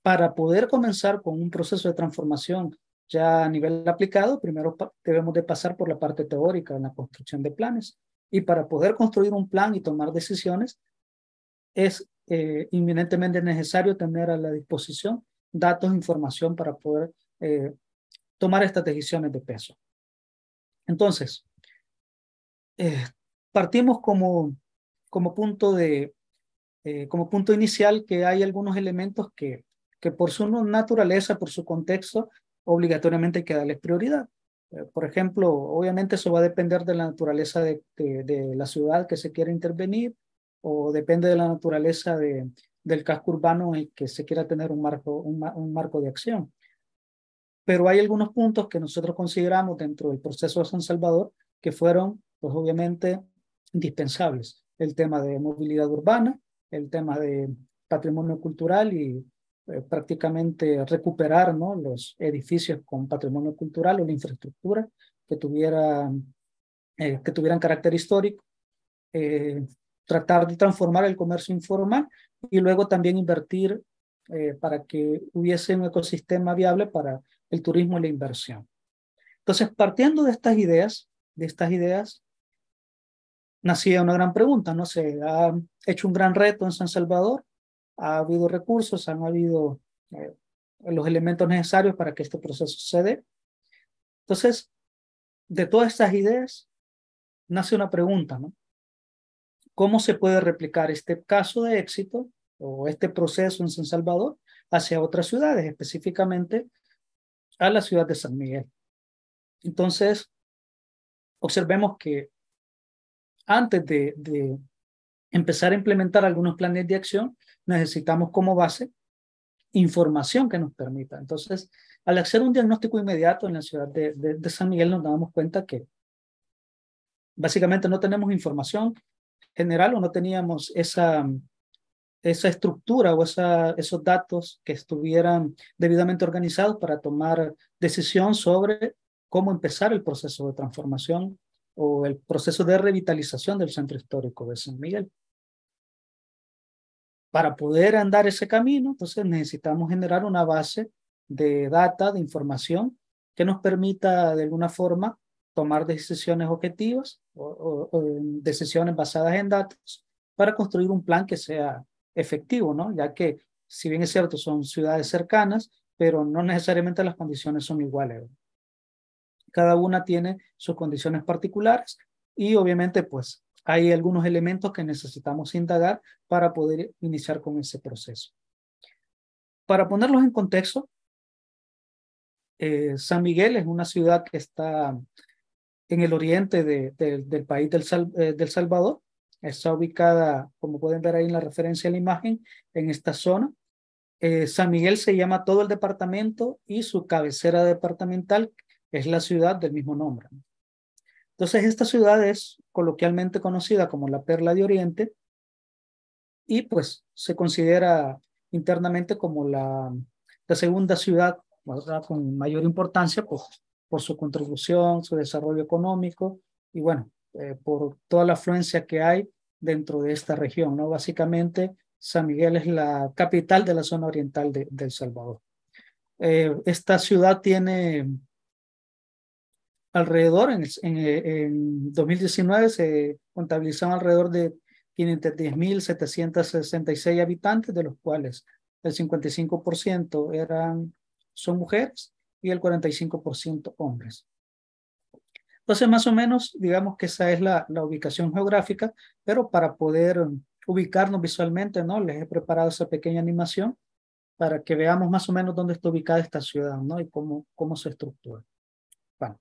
para poder comenzar con un proceso de transformación ya a nivel aplicado, primero debemos de pasar por la parte teórica en la construcción de planes. Y para poder construir un plan y tomar decisiones, es inminentemente necesario tener a la disposición datos, información para poder tomar estas decisiones de peso. Entonces, partimos como punto inicial que hay algunos elementos que por su naturaleza, por su contexto, obligatoriamente hay que darles prioridad. Por ejemplo, obviamente eso va a depender de la naturaleza de la ciudad que se quiere intervenir, o depende de la naturaleza del casco urbano en el que se quiera tener un marco de acción. Pero hay algunos puntos que nosotros consideramos dentro del proceso de San Salvador que fueron, pues obviamente, indispensables. El tema de movilidad urbana, el tema de patrimonio cultural y prácticamente recuperar, ¿no?, los edificios con patrimonio cultural o la infraestructura que tuvieran carácter histórico, tratar de transformar el comercio informal y luego también invertir para que hubiese un ecosistema viable para el turismo y la inversión. Entonces, partiendo de estas ideas, nacía una gran pregunta, ¿no? Se ha hecho un gran reto en San Salvador, ha habido recursos, han habido los elementos necesarios para que este proceso se dé. Entonces, de todas estas ideas, nace una pregunta, ¿no? ¿Cómo se puede replicar este caso de éxito o este proceso en San Salvador hacia otras ciudades, específicamente a la ciudad de San Miguel? Entonces, observemos que antes de empezar a implementar algunos planes de acción, necesitamos como base información que nos permita. Entonces, al hacer un diagnóstico inmediato en la ciudad de San Miguel, nos damos cuenta que básicamente no tenemos información general o no teníamos esa estructura o esos datos que estuvieran debidamente organizados para tomar decisión sobre cómo empezar el proceso de transformación o el proceso de revitalización del centro histórico de San Miguel. Para poder andar ese camino, entonces necesitamos generar una base de data, de información, que nos permita de alguna forma tomar decisiones objetivas o decisiones basadas en datos para construir un plan que sea efectivo, ¿no? Ya que, si bien es cierto, son ciudades cercanas, pero no necesariamente las condiciones son iguales. Cada una tiene sus condiciones particulares y obviamente pues hay algunos elementos que necesitamos indagar para poder iniciar con ese proceso. Para ponerlos en contexto, San Miguel es una ciudad que está en el oriente del país del Salvador. Está ubicada, como pueden ver ahí en la referencia a la imagen, en esta zona. San Miguel se llama todo el departamento y su cabecera departamental es la ciudad del mismo nombre. Entonces, esta ciudad es coloquialmente conocida como la Perla de Oriente y pues se considera internamente como la segunda ciudad, ¿verdad?, con mayor importancia pues, por su contribución, su desarrollo económico y bueno, por toda la afluencia que hay dentro de esta región, ¿no? Básicamente, San Miguel es la capital de la zona oriental de El Salvador. Esta ciudad tiene alrededor, en 2019 se contabilizaron alrededor de 510.766 habitantes, de los cuales el 55% son mujeres y el 45% hombres. Entonces, más o menos, digamos que esa es la ubicación geográfica, pero para poder ubicarnos visualmente, ¿no? Les he preparado esa pequeña animación para que veamos más o menos dónde está ubicada esta ciudad, ¿no? Y cómo se estructura. Bueno,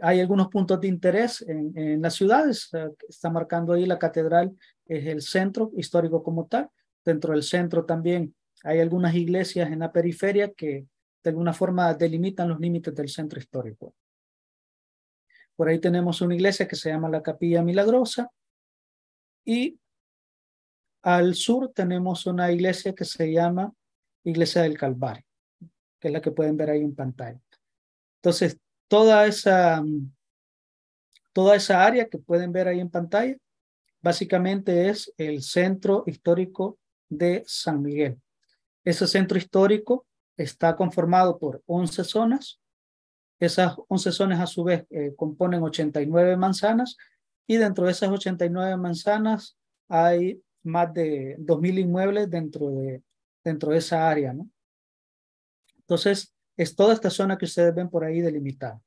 hay algunos puntos de interés en las ciudades. Está marcando ahí la catedral, es el centro histórico como tal. Dentro del centro también hay algunas iglesias en la periferia que de alguna forma delimitan los límites del centro histórico. Por ahí tenemos una iglesia que se llama la Capilla Milagrosa y al sur tenemos una iglesia que se llama Iglesia del Calvario, que es la que pueden ver ahí en pantalla. Entonces, toda esa área que pueden ver ahí en pantalla, básicamente es el centro histórico de San Miguel. Ese centro histórico está conformado por 11 zonas. Esas 11 zonas a su vez componen 89 manzanas y dentro de esas 89 manzanas hay más de 2.000 inmuebles dentro de esa área, ¿no? Entonces, es toda esta zona que ustedes ven por ahí delimitada.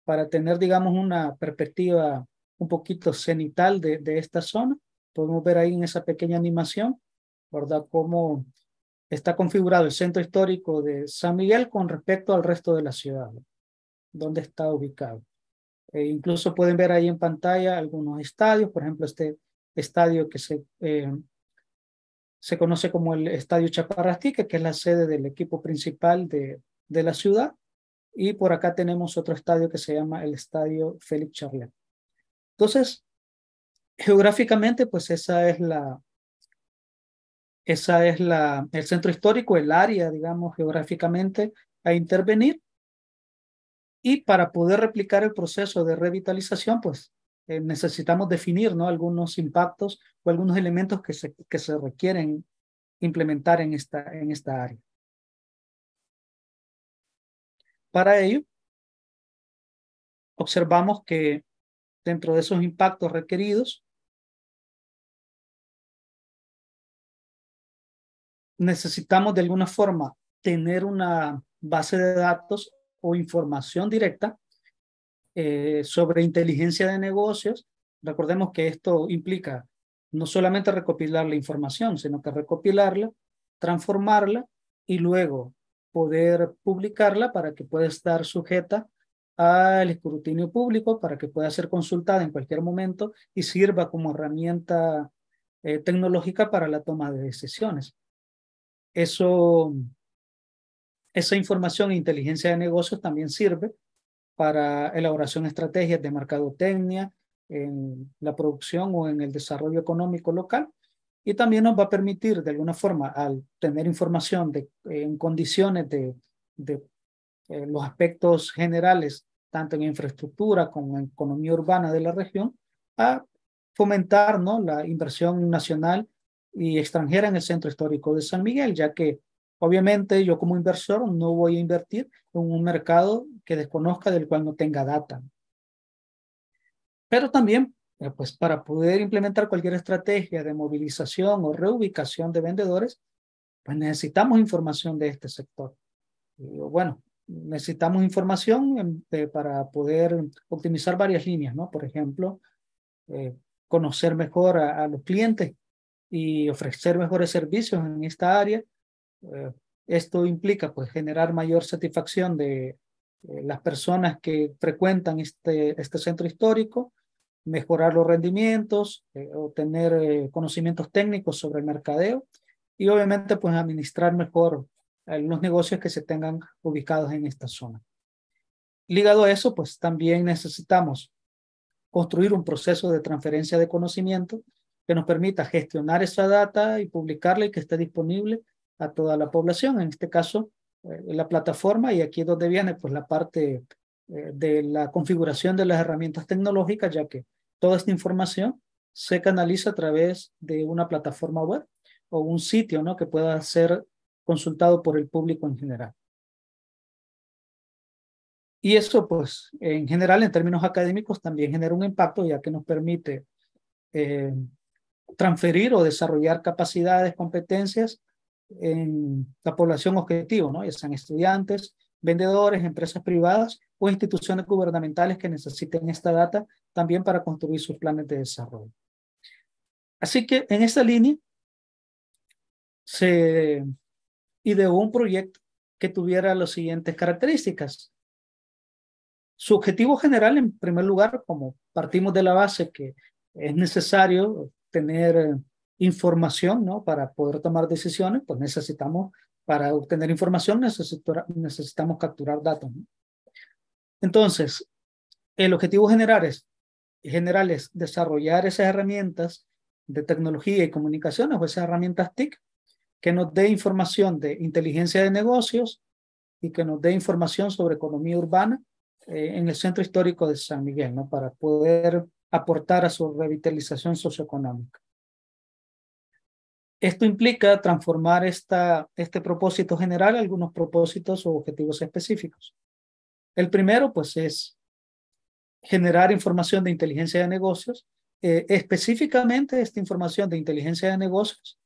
Para tener, digamos, una perspectiva un poquito cenital de esta zona, podemos ver ahí en esa pequeña animación, ¿verdad?, cómo está configurado el centro histórico de San Miguel con respecto al resto de la ciudad, donde está ubicado. Incluso pueden ver ahí en pantalla algunos estadios, por ejemplo, este estadio que se conoce como el Estadio Chaparrastique, que es la sede del equipo principal de la ciudad, y por acá tenemos otro estadio que se llama el Estadio Félix Charlet. Entonces, geográficamente, pues esa es el centro histórico, el área, digamos, geográficamente a intervenir. Y para poder replicar el proceso de revitalización, pues necesitamos definir, ¿no?, algunos impactos o algunos elementos que se requieren implementar en esta área. Para ello, observamos que dentro de esos impactos requeridos, necesitamos de alguna forma tener una base de datos o información directa sobre inteligencia de negocios. Recordemos que esto implica no solamente recopilar la información, sino que recopilarla, transformarla y luego poder publicarla para que pueda estar sujeta al escrutinio público, para que pueda ser consultada en cualquier momento y sirva como herramienta tecnológica para la toma de decisiones. Esa información e inteligencia de negocios también sirve para elaboración de estrategias de mercadotecnia en la producción o en el desarrollo económico local, y también nos va a permitir de alguna forma, al tener información en condiciones de los aspectos generales, tanto en infraestructura como en economía urbana de la región, a fomentar, ¿no?, la inversión nacional y extranjera en el centro histórico de San Miguel, ya que obviamente yo como inversor no voy a invertir en un mercado que desconozca, del cual no tenga data. Pero también, pues para poder implementar cualquier estrategia de movilización o reubicación de vendedores, pues necesitamos información de este sector. Y, bueno, necesitamos información para poder optimizar varias líneas, ¿no? Por ejemplo, conocer mejor a los clientes y ofrecer mejores servicios en esta área. Esto implica, pues, generar mayor satisfacción de las personas que frecuentan este centro histórico, mejorar los rendimientos, obtener conocimientos técnicos sobre el mercadeo y obviamente, pues, administrar mejor los negocios que se tengan ubicados en esta zona. Ligado a eso, pues también necesitamos construir un proceso de transferencia de conocimiento que nos permita gestionar esa data y publicarla y que esté disponible a toda la población, en este caso la plataforma, y aquí es donde viene, pues, la parte de la configuración de las herramientas tecnológicas, ya que toda esta información se canaliza a través de una plataforma web o un sitio, ¿no?, que pueda ser consultado por el público en general. Y eso, pues, en general, en términos académicos, también genera un impacto, ya que nos permite transferir o desarrollar capacidades, competencias en la población objetivo, ¿no?, ya sean estudiantes, vendedores, empresas privadas o instituciones gubernamentales que necesiten esta data también para construir sus planes de desarrollo. Así que en esta línea se ideó un proyecto que tuviera las siguientes características. Su objetivo general, en primer lugar, como partimos de la base que es necesario tener información, ¿no?, para poder tomar decisiones, pues necesitamos, para obtener información, necesitamos capturar datos, ¿no? Entonces, el objetivo general es desarrollar esas herramientas de tecnología y comunicaciones, o esas herramientas TIC, que nos dé información de inteligencia de negocios y que nos dé información sobre economía urbana en el centro histórico de San Miguel, ¿no?, para poder aportar a su revitalización socioeconómica. Esto implica transformar este propósito general en algunos propósitos o objetivos específicos. El primero, pues, es generar información de inteligencia de negocios, específicamente esta información de inteligencia de negocios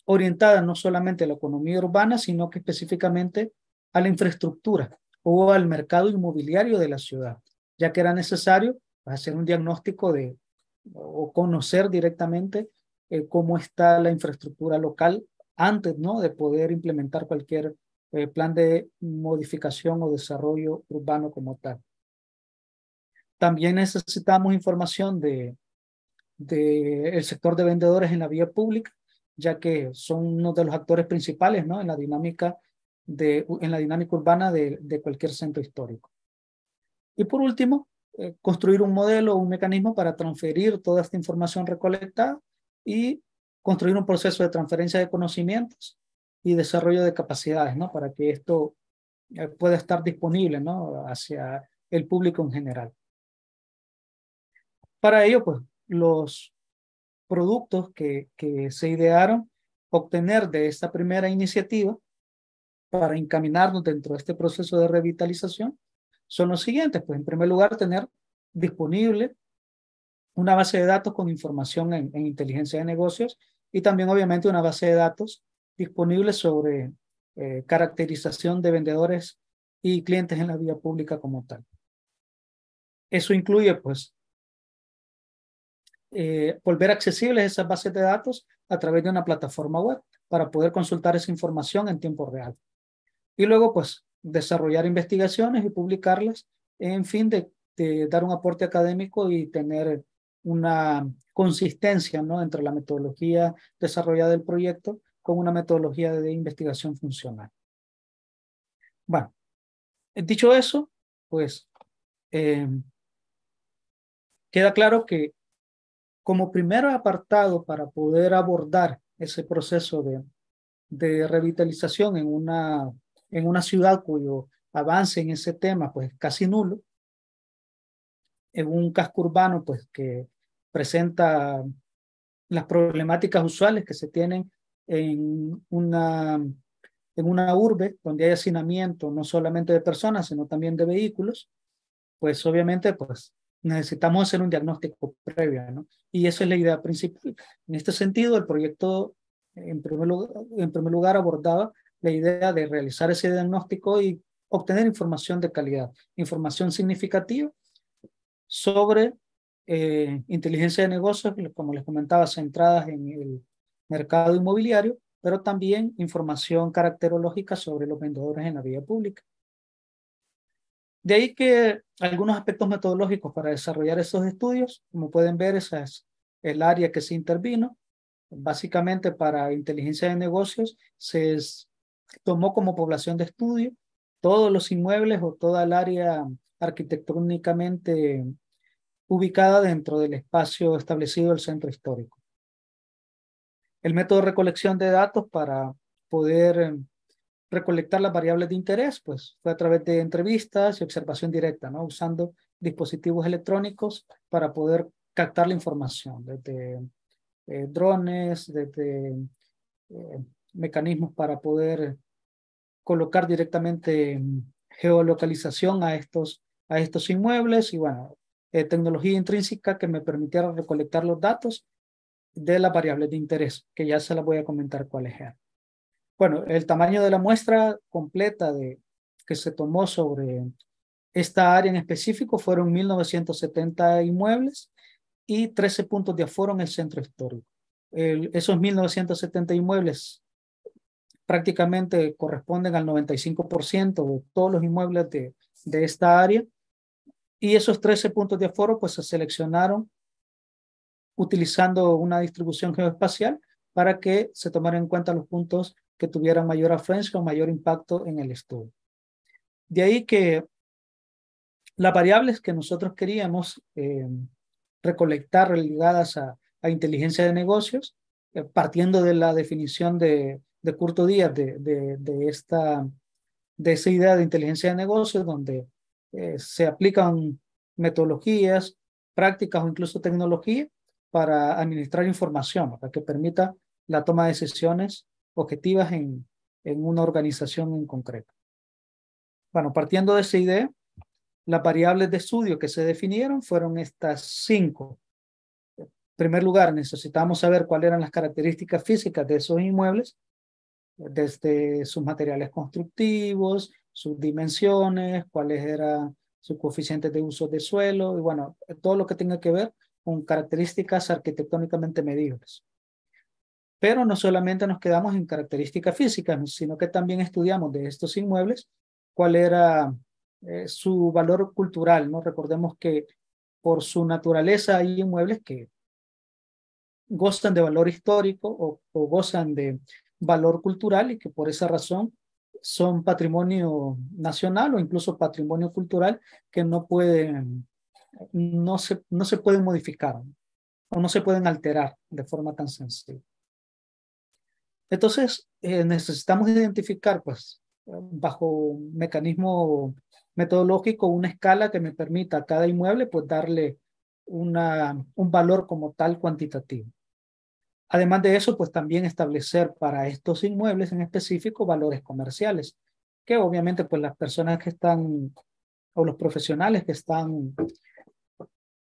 orientada no solamente a la economía urbana, sino que específicamente a la infraestructura o al mercado inmobiliario de la ciudad, ya que era necesario hacer un diagnóstico o conocer directamente cómo está la infraestructura local antes, ¿no?, de poder implementar cualquier plan de modificación o desarrollo urbano como tal. También necesitamos información del sector de vendedores en la vía pública, ya que son uno de los actores principales, ¿no?, en la dinámica urbana de cualquier centro histórico. Y por último, construir un modelo o un mecanismo para transferir toda esta información recolectada y construir un proceso de transferencia de conocimientos y desarrollo de capacidades, ¿no?, para que esto pueda estar disponible, ¿no?, hacia el público en general. Para ello, pues, los productos que se idearon obtener de esta primera iniciativa para encaminarnos dentro de este proceso de revitalización son los siguientes. Pues, en primer lugar, tener disponible una base de datos con información en inteligencia de negocios y también, obviamente, una base de datos disponible sobre caracterización de vendedores y clientes en la vía pública como tal. Eso incluye, pues, volver accesibles esas bases de datos a través de una plataforma web para poder consultar esa información en tiempo real. Y luego, pues, desarrollar investigaciones y publicarlas en fin de dar un aporte académico y tener una consistencia, ¿no?, entre la metodología desarrollada del proyecto con una metodología de investigación funcional. Bueno, dicho eso, pues queda claro que como primer apartado para poder abordar ese proceso de revitalización en una ciudad cuyo avance en ese tema pues casi nulo. En un casco urbano pues que presenta las problemáticas usuales que se tienen en una urbe donde hay hacinamiento no solamente de personas, sino también de vehículos, pues obviamente pues necesitamos hacer un diagnóstico previo, ¿no? Y esa es la idea principal. En este sentido, el proyecto en primer lugar abordaba la idea de realizar ese diagnóstico y obtener información de calidad, información significativa sobre inteligencia de negocios, como les comentaba, centradas en el mercado inmobiliario, pero también información caracterológica sobre los vendedores en la vía pública. De ahí que algunos aspectos metodológicos para desarrollar estos estudios, como pueden ver, esa es el área que se intervino. Básicamente para inteligencia de negocios se tomó como población de estudio todos los inmuebles o toda el área arquitectónicamente ubicada dentro del espacio establecido del centro histórico. El método de recolección de datos para poder recolectar las variables de interés, pues fue a través de entrevistas y observación directa, ¿no? Usando dispositivos electrónicos para poder captar la información, desde drones, desde mecanismos para poder colocar directamente geolocalización a estos inmuebles y bueno, tecnología intrínseca que me permitiera recolectar los datos de las variables de interés, que ya se las voy a comentar cuáles eran. Bueno, el tamaño de la muestra completa que se tomó sobre esta área en específico fueron 1970 inmuebles y 13 puntos de aforo en el centro histórico. Esos 1970 inmuebles prácticamente corresponden al 95% de todos los inmuebles de esta área, y esos 13 puntos de aforo pues se seleccionaron utilizando una distribución geoespacial para que se tomaran en cuenta los puntos que tuvieran mayor afluencia o mayor impacto en el estudio. De ahí que las variables que nosotros queríamos recolectar ligadas a inteligencia de negocios, partiendo de la definición de Curto Díaz de esa idea de inteligencia de negocios, donde se aplican metodologías, prácticas o incluso tecnología para administrar información, para que permita la toma de decisiones objetivas en una organización en concreto. Bueno, partiendo de esa idea, las variables de estudio que se definieron fueron estas 5. En primer lugar, necesitamos saber cuáles eran las características físicas de esos inmuebles, desde sus materiales constructivos, sus dimensiones, cuáles eran sus coeficientes de uso de suelo, y bueno, todo lo que tenga que ver con características arquitectónicamente medibles. Pero no solamente nos quedamos en características físicas, sino que también estudiamos de estos inmuebles cuál era su valor cultural, ¿no? Recordemos que por su naturaleza hay inmuebles que gozan de valor histórico o gozan de valor cultural y que por esa razón son patrimonio nacional o incluso patrimonio cultural que no se pueden modificar o no se pueden alterar de forma tan sencilla. Entonces, necesitamos identificar, pues, bajo un mecanismo metodológico, una escala que me permita a cada inmueble, pues, darle un valor como tal cuantitativo. Además de eso, pues, también establecer para estos inmuebles en específico valores comerciales, que obviamente, pues, las personas que están, o los profesionales que están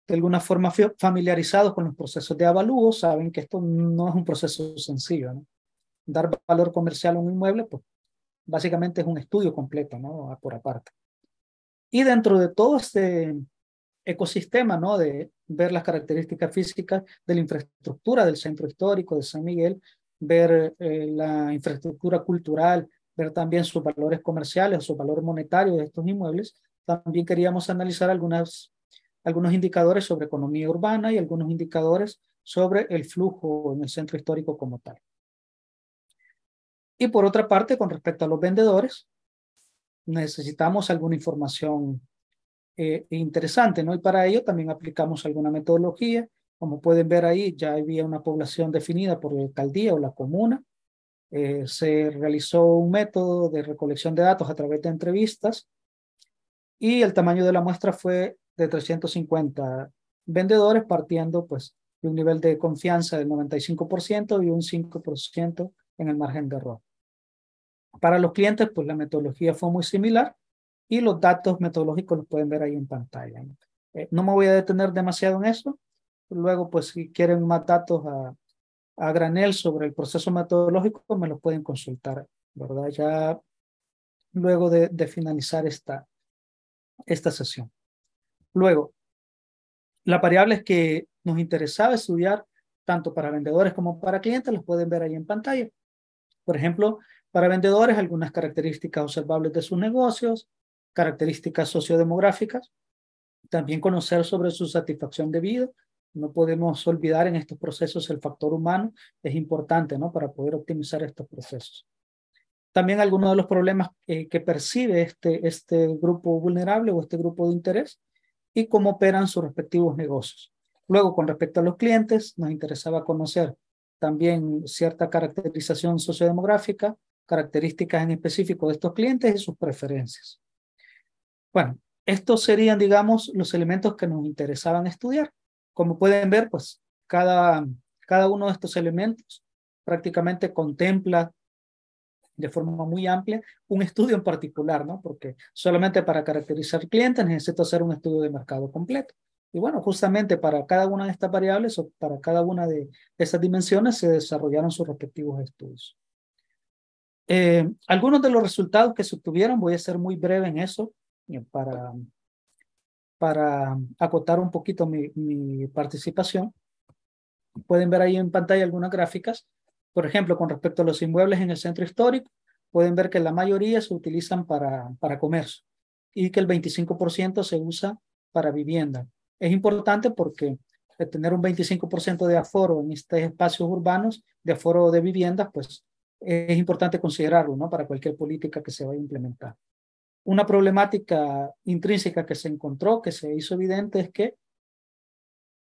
de alguna forma familiarizados con los procesos de avalúo, saben que esto no es un proceso sencillo, ¿no? Dar valor comercial a un inmueble, pues básicamente es un estudio completo, ¿no? Por aparte. Y dentro de todo este ecosistema, ¿no? De ver las características físicas de la infraestructura del centro histórico de San Miguel, ver la infraestructura cultural, ver también sus valores comerciales, sus valores monetarios de estos inmuebles, también queríamos analizar algunos indicadores sobre economía urbana y algunos indicadores sobre el flujo en el centro histórico como tal. Y por otra parte, con respecto a los vendedores, necesitamos alguna información interesante, ¿no? Y para ello también aplicamos alguna metodología. Como pueden ver ahí, ya había una población definida por la alcaldía o la comuna, Se realizó un método de recolección de datos a través de entrevistas y el tamaño de la muestra fue de 350 vendedores, partiendo pues de un nivel de confianza del 95% y un 5% en el margen de error. Para los clientes, pues la metodología fue muy similar y los datos metodológicos los pueden ver ahí en pantalla. No me voy a detener demasiado en eso. Luego, pues si quieren más datos a granel sobre el proceso metodológico, me lo pueden consultar, ¿verdad? Ya luego de finalizar esta sesión. Luego, las variables que nos interesaba estudiar, tanto para vendedores como para clientes, las pueden ver ahí en pantalla. Por ejemplo, para vendedores, algunas características observables de sus negocios, características sociodemográficas, también conocer sobre su satisfacción de vida. No podemos olvidar en estos procesos el factor humano, es importante, ¿no?, para poder optimizar estos procesos. También algunos de los problemas que percibe este grupo vulnerable o este grupo de interés y cómo operan sus respectivos negocios. Luego, con respecto a los clientes, nos interesaba conocer también cierta caracterización sociodemográfica, características en específico de estos clientes y sus preferencias. Bueno, estos serían, digamos, los elementos que nos interesaban estudiar. Como pueden ver, pues cada uno de estos elementos prácticamente contempla de forma muy amplia un estudio en particular, ¿no? Porque solamente para caracterizar clientes necesito hacer un estudio de mercado completo. Y bueno, justamente para cada una de estas variables o para cada una de esas dimensiones se desarrollaron sus respectivos estudios. Algunos de los resultados que se obtuvieron, voy a ser muy breve en eso, para acotar un poquito mi participación. Pueden ver ahí en pantalla algunas gráficas. Por ejemplo, con respecto a los inmuebles en el centro histórico, pueden ver que la mayoría se utilizan para comercio y que el 25% se usa para vivienda. Es importante porque tener un 25% de aforo en estos espacios urbanos, de aforo de viviendas, pues es importante considerarlo, ¿no?, para cualquier política que se vaya a implementar. Una problemática intrínseca que se encontró, que se hizo evidente, es que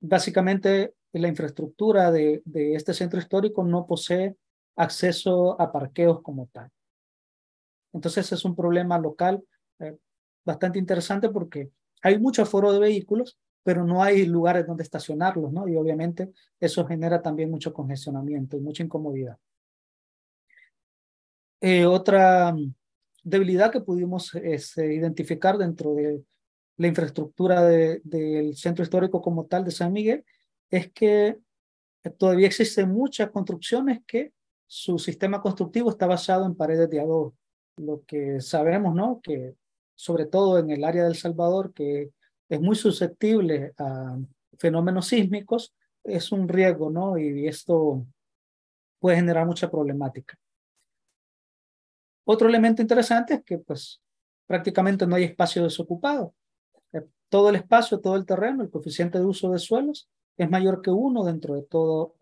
básicamente la infraestructura de este centro histórico no posee acceso a parqueos como tal. Entonces es un problema local bastante interesante porque hay mucho aforo de vehículos, pero no hay lugares donde estacionarlos, ¿no? Y obviamente eso genera también mucho congestionamiento y mucha incomodidad. Otra debilidad que pudimos identificar dentro de la infraestructura del centro histórico como tal de San Miguel es que todavía existen muchas construcciones que su sistema constructivo está basado en paredes de adobe. Lo que sabemos, ¿no?, que sobre todo en el área del Salvador, que es muy susceptible a fenómenos sísmicos, es un riesgo, ¿no?, y esto puede generar mucha problemática. Otro elemento interesante es que pues prácticamente no hay espacio desocupado. Todo el espacio, todo el terreno, el coeficiente de uso de suelos es mayor que 1 dentro de todo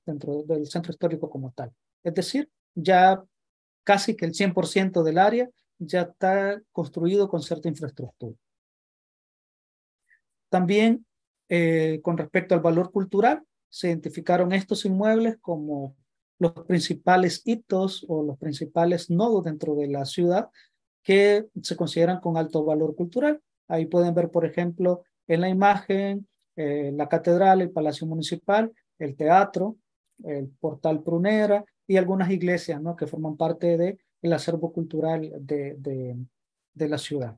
dentro del centro histórico como tal. Es decir, ya casi que el 100% del área ya está construido con cierta infraestructura. También, con respecto al valor cultural, se identificaron estos inmuebles como los principales hitos o los principales nodos dentro de la ciudad que se consideran con alto valor cultural. Ahí pueden ver, por ejemplo, en la imagen, la catedral, el palacio municipal, el teatro, el portal Prunera y algunas iglesias, ¿no?, que forman parte del acervo cultural de la ciudad.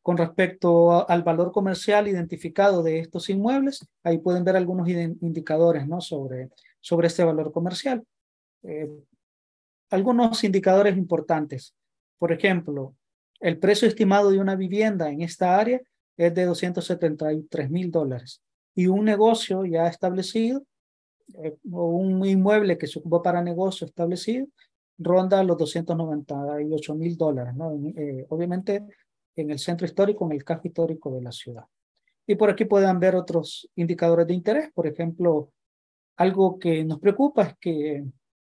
Con respecto al valor comercial identificado de estos inmuebles, ahí pueden ver algunos indicadores, ¿no?, sobre este valor comercial. Algunos indicadores importantes. Por ejemplo, el precio estimado de una vivienda en esta área es de $273,000 y un negocio ya establecido o un inmueble que se ocupó para negocio establecido ronda los $298,000, ¿no? Obviamente en el centro histórico, en el casco histórico de la ciudad. Y por aquí pueden ver otros indicadores de interés. Por ejemplo, algo que nos preocupa es que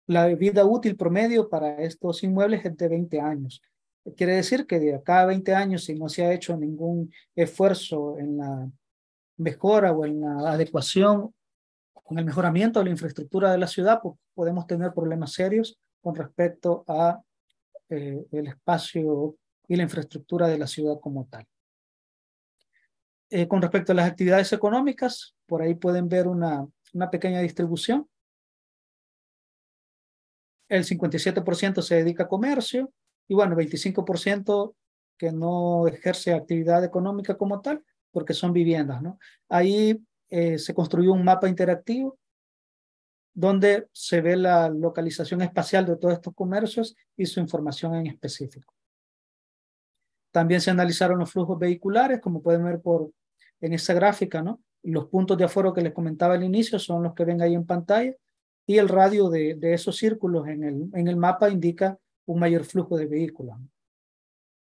la vida útil promedio para estos inmuebles es de 20 años. Quiere decir que de acá a 20 años, si no se ha hecho ningún esfuerzo en la mejora o en la adecuación con el mejoramiento de la infraestructura de la ciudad, pues, podemos tener problemas serios con respecto a el espacio y la infraestructura de la ciudad como tal. Con respecto a las actividades económicas, por ahí pueden ver una pequeña distribución. El 57% se dedica a comercio y bueno, 25% que no ejerce actividad económica como tal, porque son viviendas, ¿no? Ahí se construyó un mapa interactivo donde se ve la localización espacial de todos estos comercios y su información en específico. También se analizaron los flujos vehiculares, como pueden ver en esta gráfica, ¿no? Los puntos de aforo que les comentaba al inicio son los que ven ahí en pantalla, y el radio de esos círculos en el mapa indica un mayor flujo de vehículos.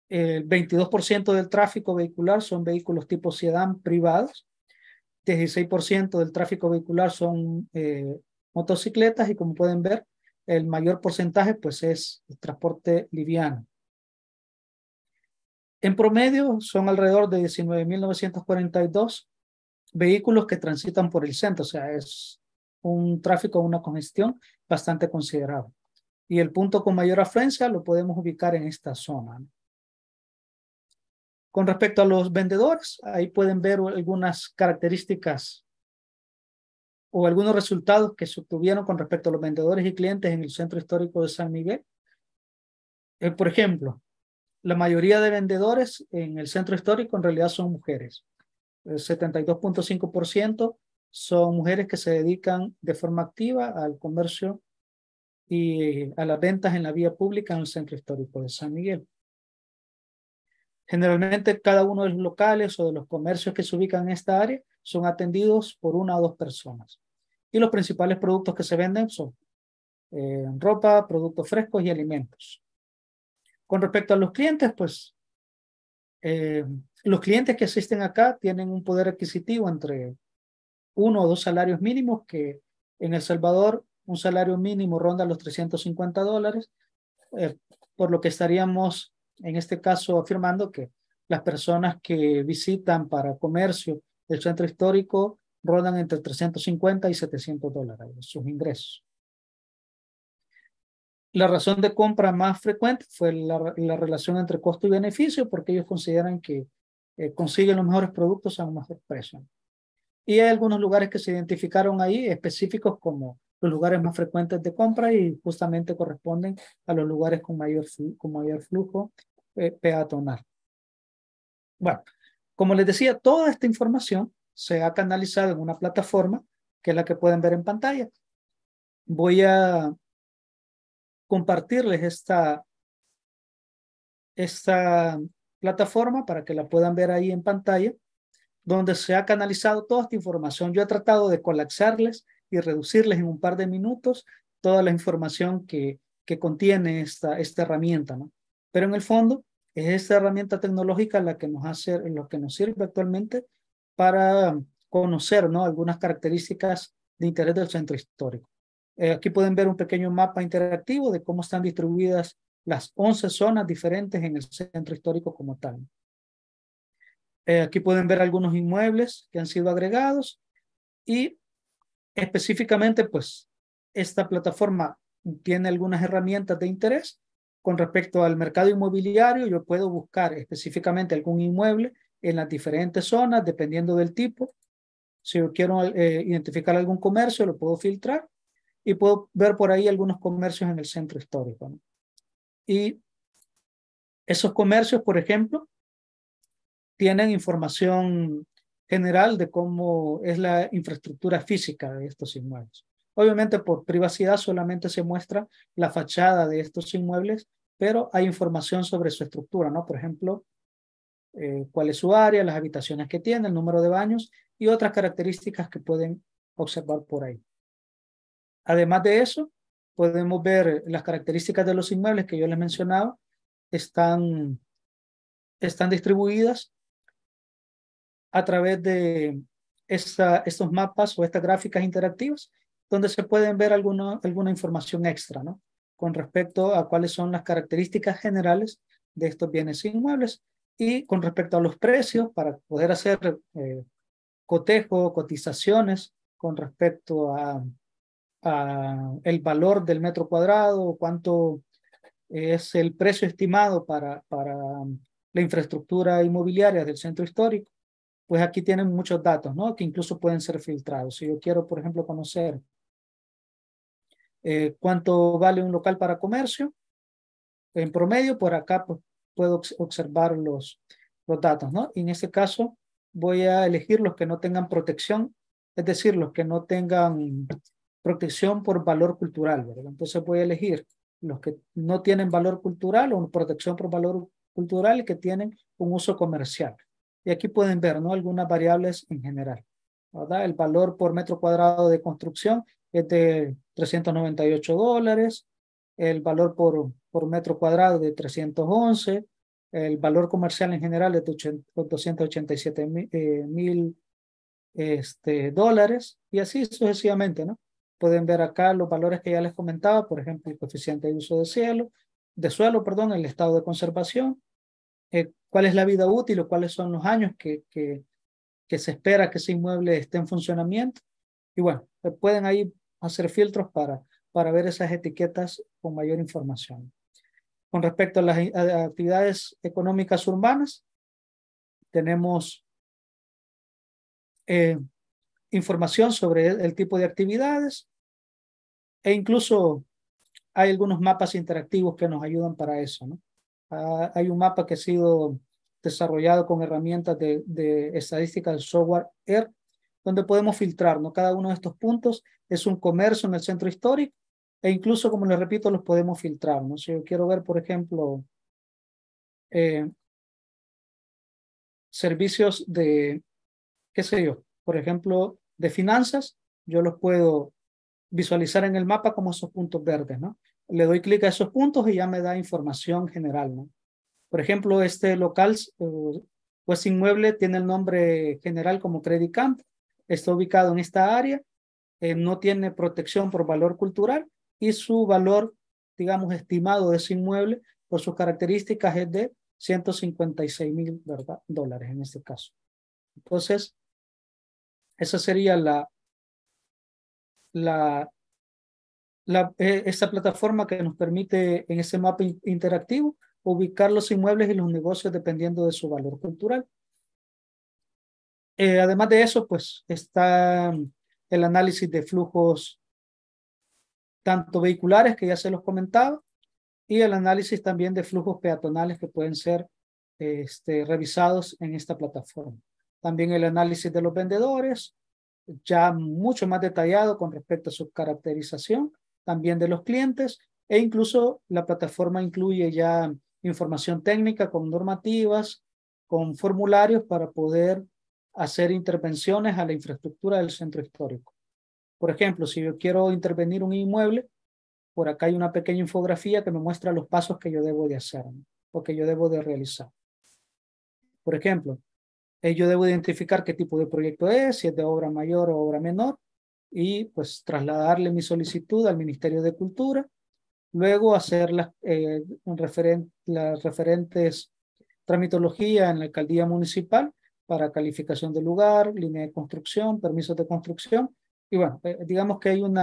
El 22% del tráfico vehicular son vehículos tipo sedán privados, 16% del tráfico vehicular son motocicletas, y como pueden ver, el mayor porcentaje pues es el transporte liviano. En promedio son alrededor de 19.942 vehículos que transitan por el centro, o sea, es un tráfico, una congestión bastante considerable. Y el punto con mayor afluencia lo podemos ubicar en esta zona. Con respecto a los vendedores, ahí pueden ver algunas características o algunos resultados que se obtuvieron con respecto a los vendedores y clientes en el centro histórico de San Miguel. Por ejemplo, la mayoría de vendedores en el centro histórico en realidad son mujeres. El 72.5% son mujeres que se dedican de forma activa al comercio y a las ventas en la vía pública en el centro histórico de San Miguel. Generalmente cada uno de los locales o de los comercios que se ubican en esta área son atendidos por una o dos personas. Y los principales productos que se venden son ropa, productos frescos y alimentos. Con respecto a los clientes, pues los clientes que asisten acá tienen un poder adquisitivo entre 1 o 2 salarios mínimos, que en El Salvador un salario mínimo ronda los $350, por lo que estaríamos en este caso afirmando que las personas que visitan para comercio el centro histórico rondan entre $350 y $700 sus ingresos. La razón de compra más frecuente fue la relación entre costo y beneficio, porque ellos consideran que consiguen los mejores productos a un mejor precio. Y hay algunos lugares que se identificaron ahí específicos como los lugares más frecuentes de compra, y justamente corresponden a los lugares con mayor flujo peatonal. Bueno, como les decía, toda esta información se ha canalizado en una plataforma que es la que pueden ver en pantalla. Voy a compartirles esta plataforma para que la puedan ver ahí en pantalla, donde se ha canalizado toda esta información. Yo he tratado de colapsarles y reducirles en un par de minutos toda la información que contiene esta herramienta, ¿no? Pero en el fondo es esta herramienta tecnológica lo que nos sirve actualmente para conocer, ¿no?, algunas características de interés del centro histórico. Aquí pueden ver un pequeño mapa interactivo de cómo están distribuidas las 11 zonas diferentes en el centro histórico como tal. Aquí pueden ver algunos inmuebles que han sido agregados, y específicamente pues esta plataforma tiene algunas herramientas de interés con respecto al mercado inmobiliario. Yo puedo buscar específicamente algún inmueble en las diferentes zonas dependiendo del tipo. Si yo quiero identificar algún comercio, lo puedo filtrar y puedo ver por ahí algunos comercios en el centro histórico, ¿no? Y esos comercios, por ejemplo, tienen información general de cómo es la infraestructura física de estos inmuebles. Obviamente por privacidad solamente se muestra la fachada de estos inmuebles, pero hay información sobre su estructura, ¿no? Por ejemplo, cuál es su área, las habitaciones que tiene, el número de baños y otras características que pueden observar por ahí. Además de eso, podemos ver las características de los inmuebles que yo les mencionaba. Están distribuidas a través de estos mapas o estas gráficas interactivas, donde se pueden ver alguna información extra, ¿no?, con respecto a cuáles son las características generales de estos bienes inmuebles, y con respecto a los precios para poder hacer cotejo, cotizaciones con respecto a el valor del metro cuadrado, cuánto es el precio estimado para la infraestructura inmobiliaria del centro histórico, pues aquí tienen muchos datos, ¿no? Que incluso pueden ser filtrados. Si yo quiero, por ejemplo, conocer cuánto vale un local para comercio, en promedio, por acá pues, puedo observar los datos, ¿no? Y en este caso voy a elegir los que no tengan protección, es decir, los que no tengan protección por valor cultural, ¿verdad? Entonces voy a elegir los que no tienen valor cultural o protección por valor cultural y que tienen un uso comercial. Y aquí pueden ver, ¿no? Algunas variables en general, ¿verdad? El valor por metro cuadrado de construcción es de $398, el valor por metro cuadrado de 311, el valor comercial en general es de 287,000 dólares, y así sucesivamente, ¿no? Pueden ver acá los valores que ya les comentaba, por ejemplo, el coeficiente de uso de suelo, perdón, el estado de conservación, cuál es la vida útil o cuáles son los años que se espera que ese inmueble esté en funcionamiento. Y bueno, pueden ahí hacer filtros para ver esas etiquetas con mayor información. Con respecto a las actividades económicas urbanas, tenemos información sobre el tipo de actividades e incluso hay algunos mapas interactivos que nos ayudan para eso, ¿no? Hay un mapa que ha sido desarrollado con herramientas de estadística del software R, donde podemos filtrar, ¿no? Cada uno de estos puntos es un comercio en el centro histórico e incluso, como les repito, los podemos filtrar, ¿no? Si yo quiero ver, por ejemplo, servicios de, qué sé yo, por ejemplo, de finanzas, yo los puedo visualizar en el mapa como esos puntos verdes, ¿no? Le doy clic a esos puntos y ya me da información general, ¿no? Por ejemplo, este local, pues inmueble tiene el nombre general como Credit Camp, está ubicado en esta área, no tiene protección por valor cultural y su valor, digamos, estimado de ese inmueble por sus características es de $156,000 dólares en este caso. Entonces, esa sería esta plataforma que nos permite en ese mapa interactivo ubicar los inmuebles y los negocios dependiendo de su valor cultural. Además de eso, pues está el análisis de flujos tanto vehiculares, que ya se los comentaba, y el análisis también de flujos peatonales que pueden ser revisados en esta plataforma. También el análisis de los vendedores, ya mucho más detallado con respecto a su caracterización, también de los clientes, e incluso la plataforma incluye ya información técnica con normativas, con formularios para poder hacer intervenciones a la infraestructura del centro histórico. Por ejemplo, si yo quiero intervenir un inmueble, por acá hay una pequeña infografía que me muestra los pasos que yo debo de hacer, ¿no? O que yo debo de realizar. Por ejemplo, yo debo identificar qué tipo de proyecto es, si es de obra mayor o obra menor, y pues trasladarle mi solicitud al Ministerio de Cultura, luego hacer las referentes tramitología en la alcaldía municipal para calificación del lugar, línea de construcción, permisos de construcción, y bueno, digamos que hay un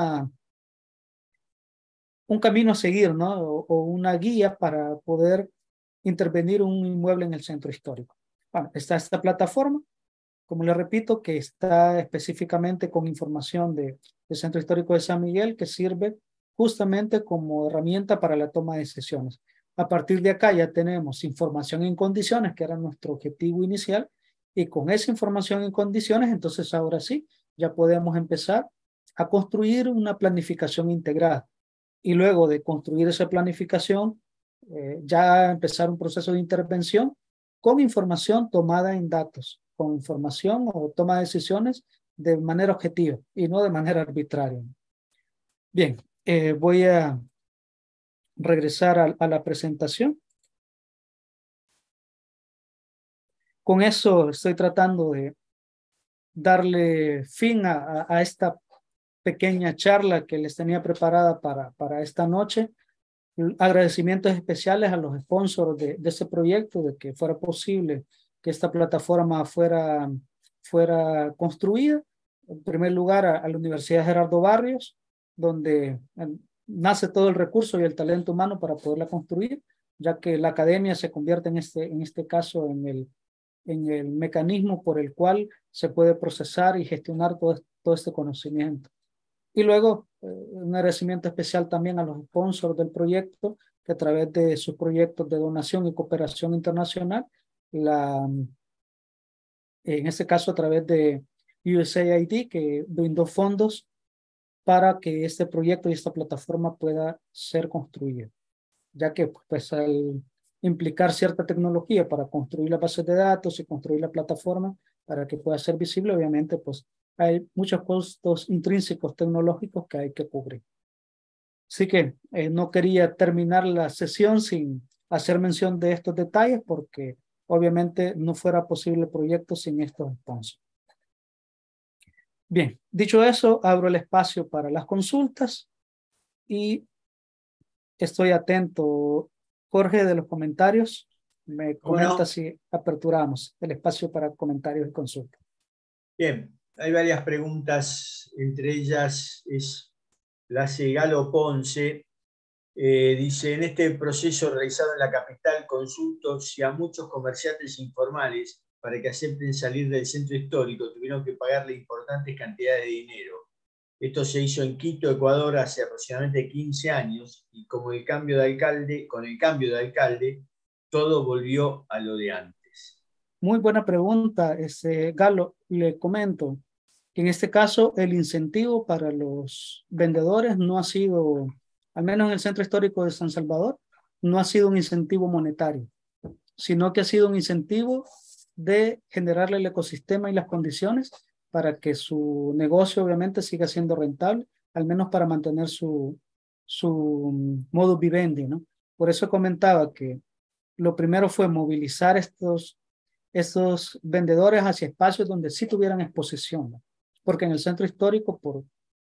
camino a seguir, ¿no? O una guía para poder intervenir un inmueble en el centro histórico. Bueno, está esta plataforma, como le repito, que está específicamente con información del Centro Histórico de San Miguel, que sirve justamente como herramienta para la toma de decisiones. A partir de acá ya tenemos información en condiciones, que era nuestro objetivo inicial, y con esa información en condiciones, entonces ahora sí, ya podemos empezar a construir una planificación integrada. Y luego de construir esa planificación, ya empezar un proceso de intervención con información tomada en datos, con información o toma de decisiones de manera objetiva y no de manera arbitraria. Bien, voy a regresar a la presentación. Con eso estoy tratando de darle fin a esta pequeña charla que les tenía preparada para esta noche. Agradecimientos especiales a los sponsors de este proyecto, de que fuera posible que esta plataforma fuera construida, en primer lugar a la Universidad Gerardo Barrios, donde nace todo el recurso y el talento humano para poderla construir, ya que la academia se convierte en este caso en el mecanismo por el cual se puede procesar y gestionar todo este conocimiento. Y luego, un agradecimiento especial también a los sponsors del proyecto, que a través de sus proyectos de donación y cooperación internacional, en este caso a través de USAID, que brindó fondos para que este proyecto y esta plataforma pueda ser construida, ya que pues al implicar cierta tecnología para construir las bases de datos y construir la plataforma para que pueda ser visible, obviamente pues hay muchos costos intrínsecos tecnológicos que hay que cubrir. Así que no quería terminar la sesión sin hacer mención de estos detalles porque obviamente no fuera posible el proyecto sin estos sponsors. Bien, dicho eso, abro el espacio para las consultas y estoy atento. Jorge, de los comentarios, me comenta si aperturamos el espacio para comentarios y consultas. Bien, hay varias preguntas, entre ellas la hace Galo Ponce. Dice, en este proceso realizado en la capital, consulto si a muchos comerciantes informales, para que acepten salir del centro histórico, tuvieron que pagarle importantes cantidades de dinero. Esto se hizo en Quito, Ecuador, hace aproximadamente 15 años, y con el cambio de alcalde, todo volvió a lo de antes. Muy buena pregunta, Galo. Le comento que en este caso el incentivo para los vendedores no ha sido, al menos en el centro histórico de San Salvador, no ha sido un incentivo monetario, sino que ha sido un incentivo de generarle el ecosistema y las condiciones para que su negocio obviamente siga siendo rentable, al menos para mantener su modus vivendi, ¿no? Por eso comentaba que lo primero fue movilizar estos vendedores hacia espacios donde sí tuvieran exposición, ¿no? Porque en el centro histórico,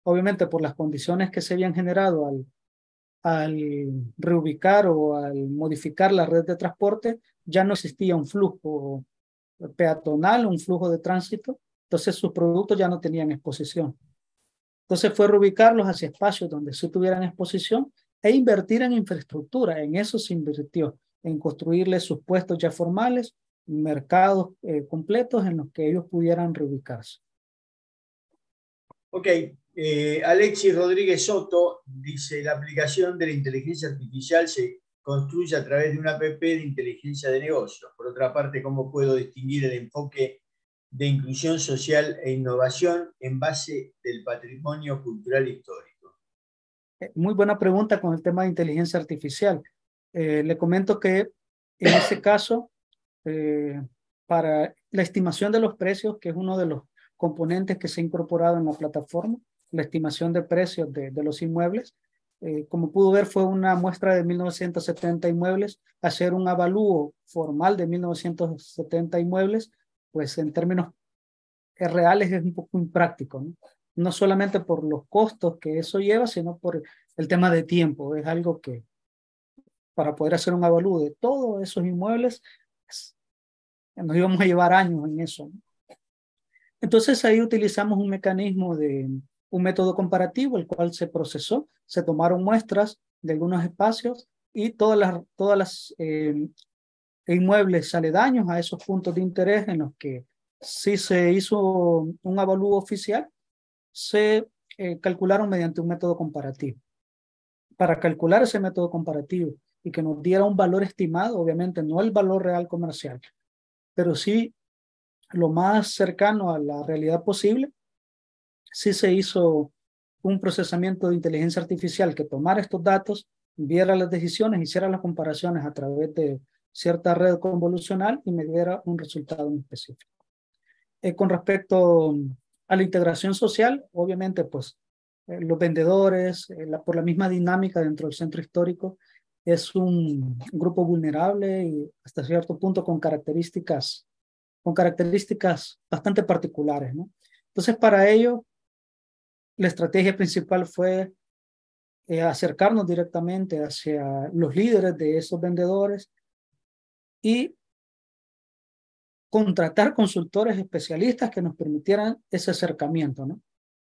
obviamente por las condiciones que se habían generado al reubicar o al modificar la red de transporte, ya no existía un flujo peatonal, un flujo de tránsito, entonces sus productos ya no tenían exposición. Entonces fue reubicarlos hacia espacios donde sí tuvieran exposición e invertir en infraestructura. En eso se invirtió, en construirles sus puestos ya formales, mercados completos en los que ellos pudieran reubicarse. Ok, Alexis Rodríguez Soto dice, la aplicación de la inteligencia artificial se construye a través de una app de inteligencia de negocios. Por otra parte, ¿cómo puedo distinguir el enfoque de inclusión social e innovación en base del patrimonio cultural histórico? Muy buena pregunta con el tema de inteligencia artificial. Le comento que en este caso, para la estimación de los precios, que es uno de los componentes que se ha incorporado en la plataforma, la estimación de precios de los inmuebles, como pudo ver, fue una muestra de 1970 inmuebles. Hacer un avalúo formal de 1970 inmuebles, pues en términos reales es un poco impráctico, ¿no? No solamente por los costos que eso lleva, sino por el tema de tiempo. Es algo que para poder hacer un avalúo de todos esos inmuebles, nos íbamos a llevar años en eso, ¿no? Entonces ahí utilizamos un mecanismo un método comparativo, el cual se procesó, se tomaron muestras de algunos espacios y todas las inmuebles aledaños a esos puntos de interés en los que sí se hizo un avalúo oficial, se calcularon mediante un método comparativo. Para calcular ese método comparativo y que nos diera un valor estimado, obviamente no el valor real comercial, pero sí lo más cercano a la realidad posible, sí se hizo un procesamiento de inteligencia artificial que tomara estos datos, viera las decisiones, hiciera las comparaciones a través de cierta red convolucional y me diera un resultado en específico. Con respecto a la integración social, obviamente, pues los vendedores, por la misma dinámica dentro del centro histórico, es un grupo vulnerable y hasta cierto punto con características bastante particulares, ¿no? Entonces, para ello, la estrategia principal fue acercarnos directamente hacia los líderes de esos vendedores y contratar consultores especialistas que nos permitieran ese acercamiento, ¿no?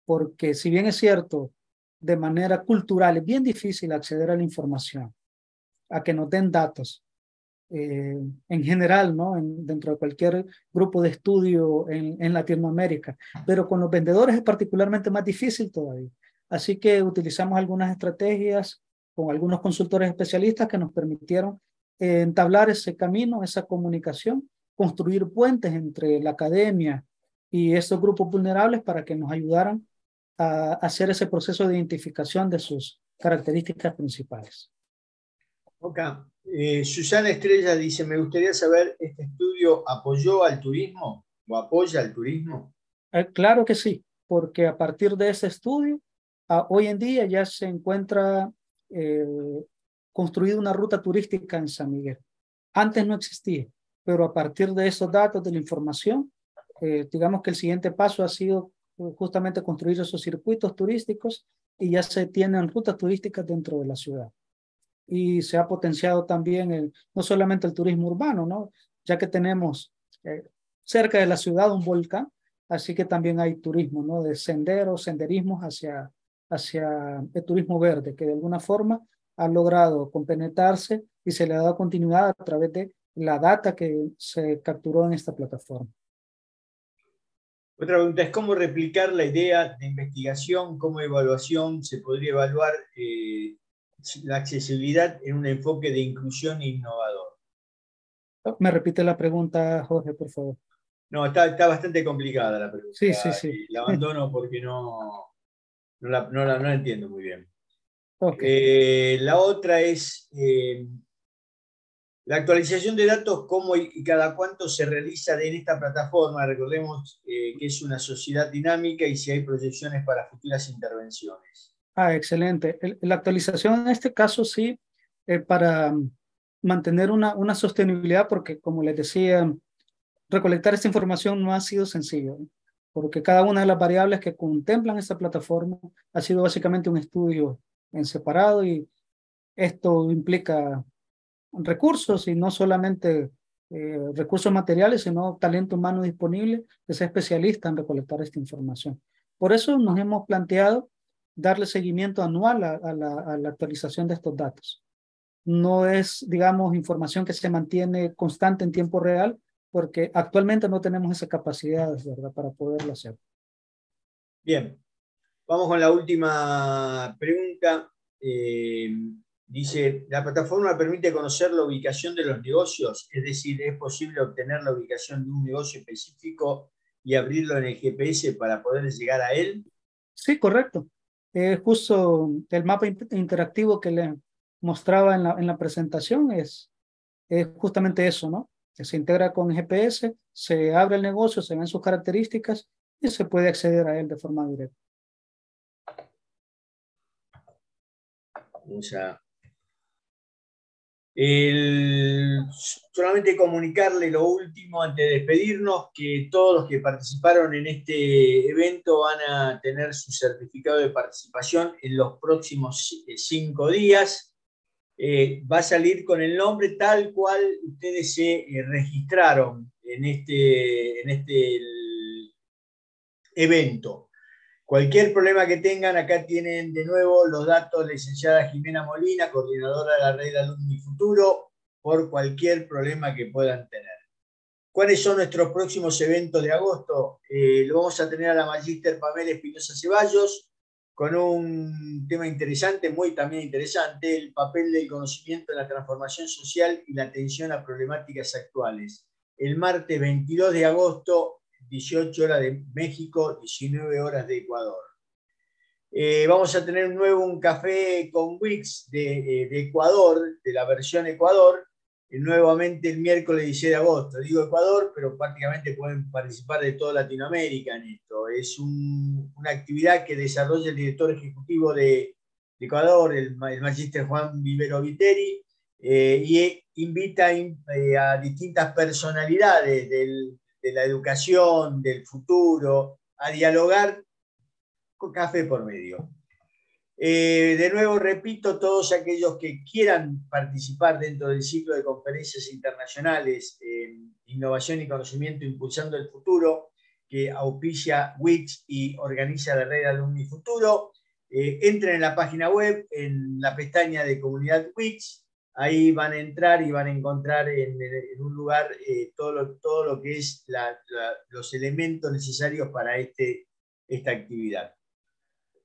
Porque si bien es cierto, de manera cultural es bien difícil acceder a la información, a que nos den datos, en general, ¿no? Dentro de cualquier grupo de estudio en Latinoamérica, pero con los vendedores es particularmente más difícil todavía. Así que utilizamos algunas estrategias con algunos consultores especialistas que nos permitieron entablar ese camino, esa comunicación, construir puentes entre la academia y estos grupos vulnerables para que nos ayudaran a hacer ese proceso de identificación de sus características principales. Ok. Susana Estrella dice, me gustaría saber, ¿este estudio apoyó al turismo o apoya al turismo? Claro que sí, porque a partir de ese estudio, hoy en día ya se encuentra construida una ruta turística en San Miguel. Antes no existía, pero a partir de esos datos, de la información, digamos que el siguiente paso ha sido justamente construir esos circuitos turísticos y ya se tienen rutas turísticas dentro de la ciudad. Y se ha potenciado también no solamente el turismo urbano, ¿no? Ya que tenemos cerca de la ciudad un volcán, así que también hay turismo, ¿no? De senderos, senderismos hacia el turismo verde, que de alguna forma ha logrado compenetrarse y se le ha dado continuidad a través de la data que se capturó en esta plataforma. Otra pregunta es, ¿cómo replicar la idea de investigación, cómo evaluación se podría evaluar la accesibilidad en un enfoque de inclusión innovador? ¿Me repite la pregunta, Jorge, por favor? No, está bastante complicada la pregunta. Sí. La abandono porque no la entiendo muy bien. Okay. La otra es la actualización de datos, cómo y cada cuánto se realiza en esta plataforma. Recordemos que es una sociedad dinámica y si hay proyecciones para futuras intervenciones. Excelente. La actualización en este caso sí, para mantener una sostenibilidad, porque como les decía, recolectar esta información no ha sido sencillo, ¿eh? Porque cada una de las variables que contemplan esta plataforma ha sido básicamente un estudio en separado y esto implica recursos y no solamente recursos materiales, sino talento humano disponible que sea especialista en recolectar esta información. Por eso nos hemos planteado darle seguimiento anual a la actualización de estos datos. No es, digamos, información que se mantiene constante en tiempo real, porque actualmente no tenemos esa capacidad, ¿verdad?, para poderlo hacer. Bien, vamos con la última pregunta. Dice, ¿la plataforma permite conocer la ubicación de los negocios? Es decir, ¿es posible obtener la ubicación de un negocio específico y abrirlo en el GPS para poder llegar a él? Sí, correcto. Justo el mapa interactivo que le mostraba en la presentación es justamente eso, ¿no? Que se integra con GPS, se abre el negocio, se ven sus características y se puede acceder a él de forma directa. O sea, solamente comunicarle lo último antes de despedirnos, que todos los que participaron en este evento van a tener su certificado de participación en los próximos 5 días. Va a salir con el nombre tal cual ustedes se registraron en este evento. Cualquier problema que tengan, acá tienen de nuevo los datos de la licenciada Jimena Molina, coordinadora de la Red Alumni Futuro, por cualquier problema que puedan tener. ¿Cuáles son nuestros próximos eventos de agosto? Lo vamos a tener a la magíster Pamela Espinosa Ceballos, con un tema interesante, muy también interesante, el papel del conocimiento en la transformación social y la atención a problemáticas actuales. El martes 22 de agosto, 18 horas de México, 19 horas de Ecuador. Vamos a tener un café con Wix de Ecuador, de la versión Ecuador, nuevamente el miércoles 16 de agosto. Digo Ecuador, pero prácticamente pueden participar de toda Latinoamérica en esto. Es una actividad que desarrolla el director ejecutivo de Ecuador, el magíster Juan Vivero Viteri, y invita a distintas personalidades de la educación, del futuro, a dialogar con café por medio. De nuevo, repito, todos aquellos que quieran participar dentro del ciclo de conferencias internacionales Innovación y Conocimiento Impulsando el Futuro, que auspicia WICS y organiza la Red Alumni Futuro, entren en la página web, en la pestaña de Comunidad WICS, ahí van a entrar y van a encontrar en un lugar todo lo que es los elementos necesarios para esta actividad.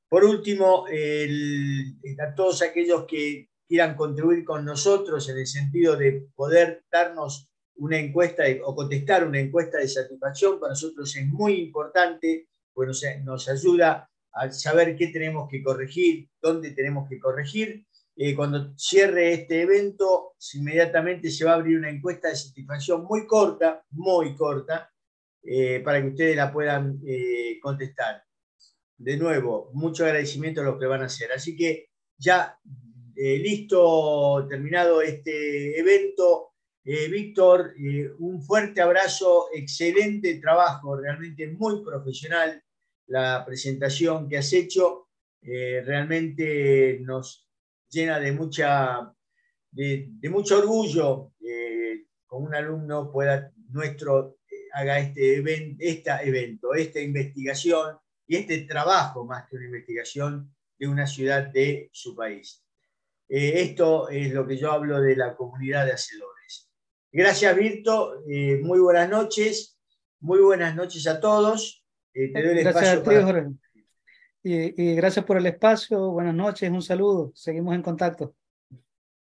Por último, a todos aquellos que quieran contribuir con nosotros en el sentido de poder darnos una encuesta o contestar una encuesta de satisfacción, para nosotros es muy importante, pues nos ayuda a saber qué tenemos que corregir, dónde tenemos que corregir. Cuando cierre este evento, inmediatamente se va a abrir una encuesta de satisfacción muy corta, para que ustedes la puedan contestar. De nuevo, mucho agradecimiento a los que van a hacer. Así que ya listo, terminado este evento. Víctor, un fuerte abrazo, excelente trabajo, realmente muy profesional la presentación que has hecho. Realmente nos llena de mucho orgullo con un alumno nuestro haga esta investigación y este trabajo, más que una investigación, de una ciudad de su país. Esto es lo que yo hablo de la comunidad de hacedores. Gracias, Virto. Muy buenas noches. Muy buenas noches a todos. Te doy el gracias espacio a ti, Jorge. Y gracias por el espacio. Buenas noches, un saludo. Seguimos en contacto.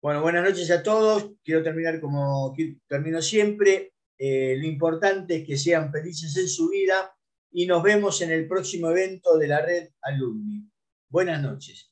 Bueno, buenas noches a todos. Quiero terminar como termino siempre. Lo importante es que sean felices en su vida y nos vemos en el próximo evento de la Red Alumni. Buenas noches.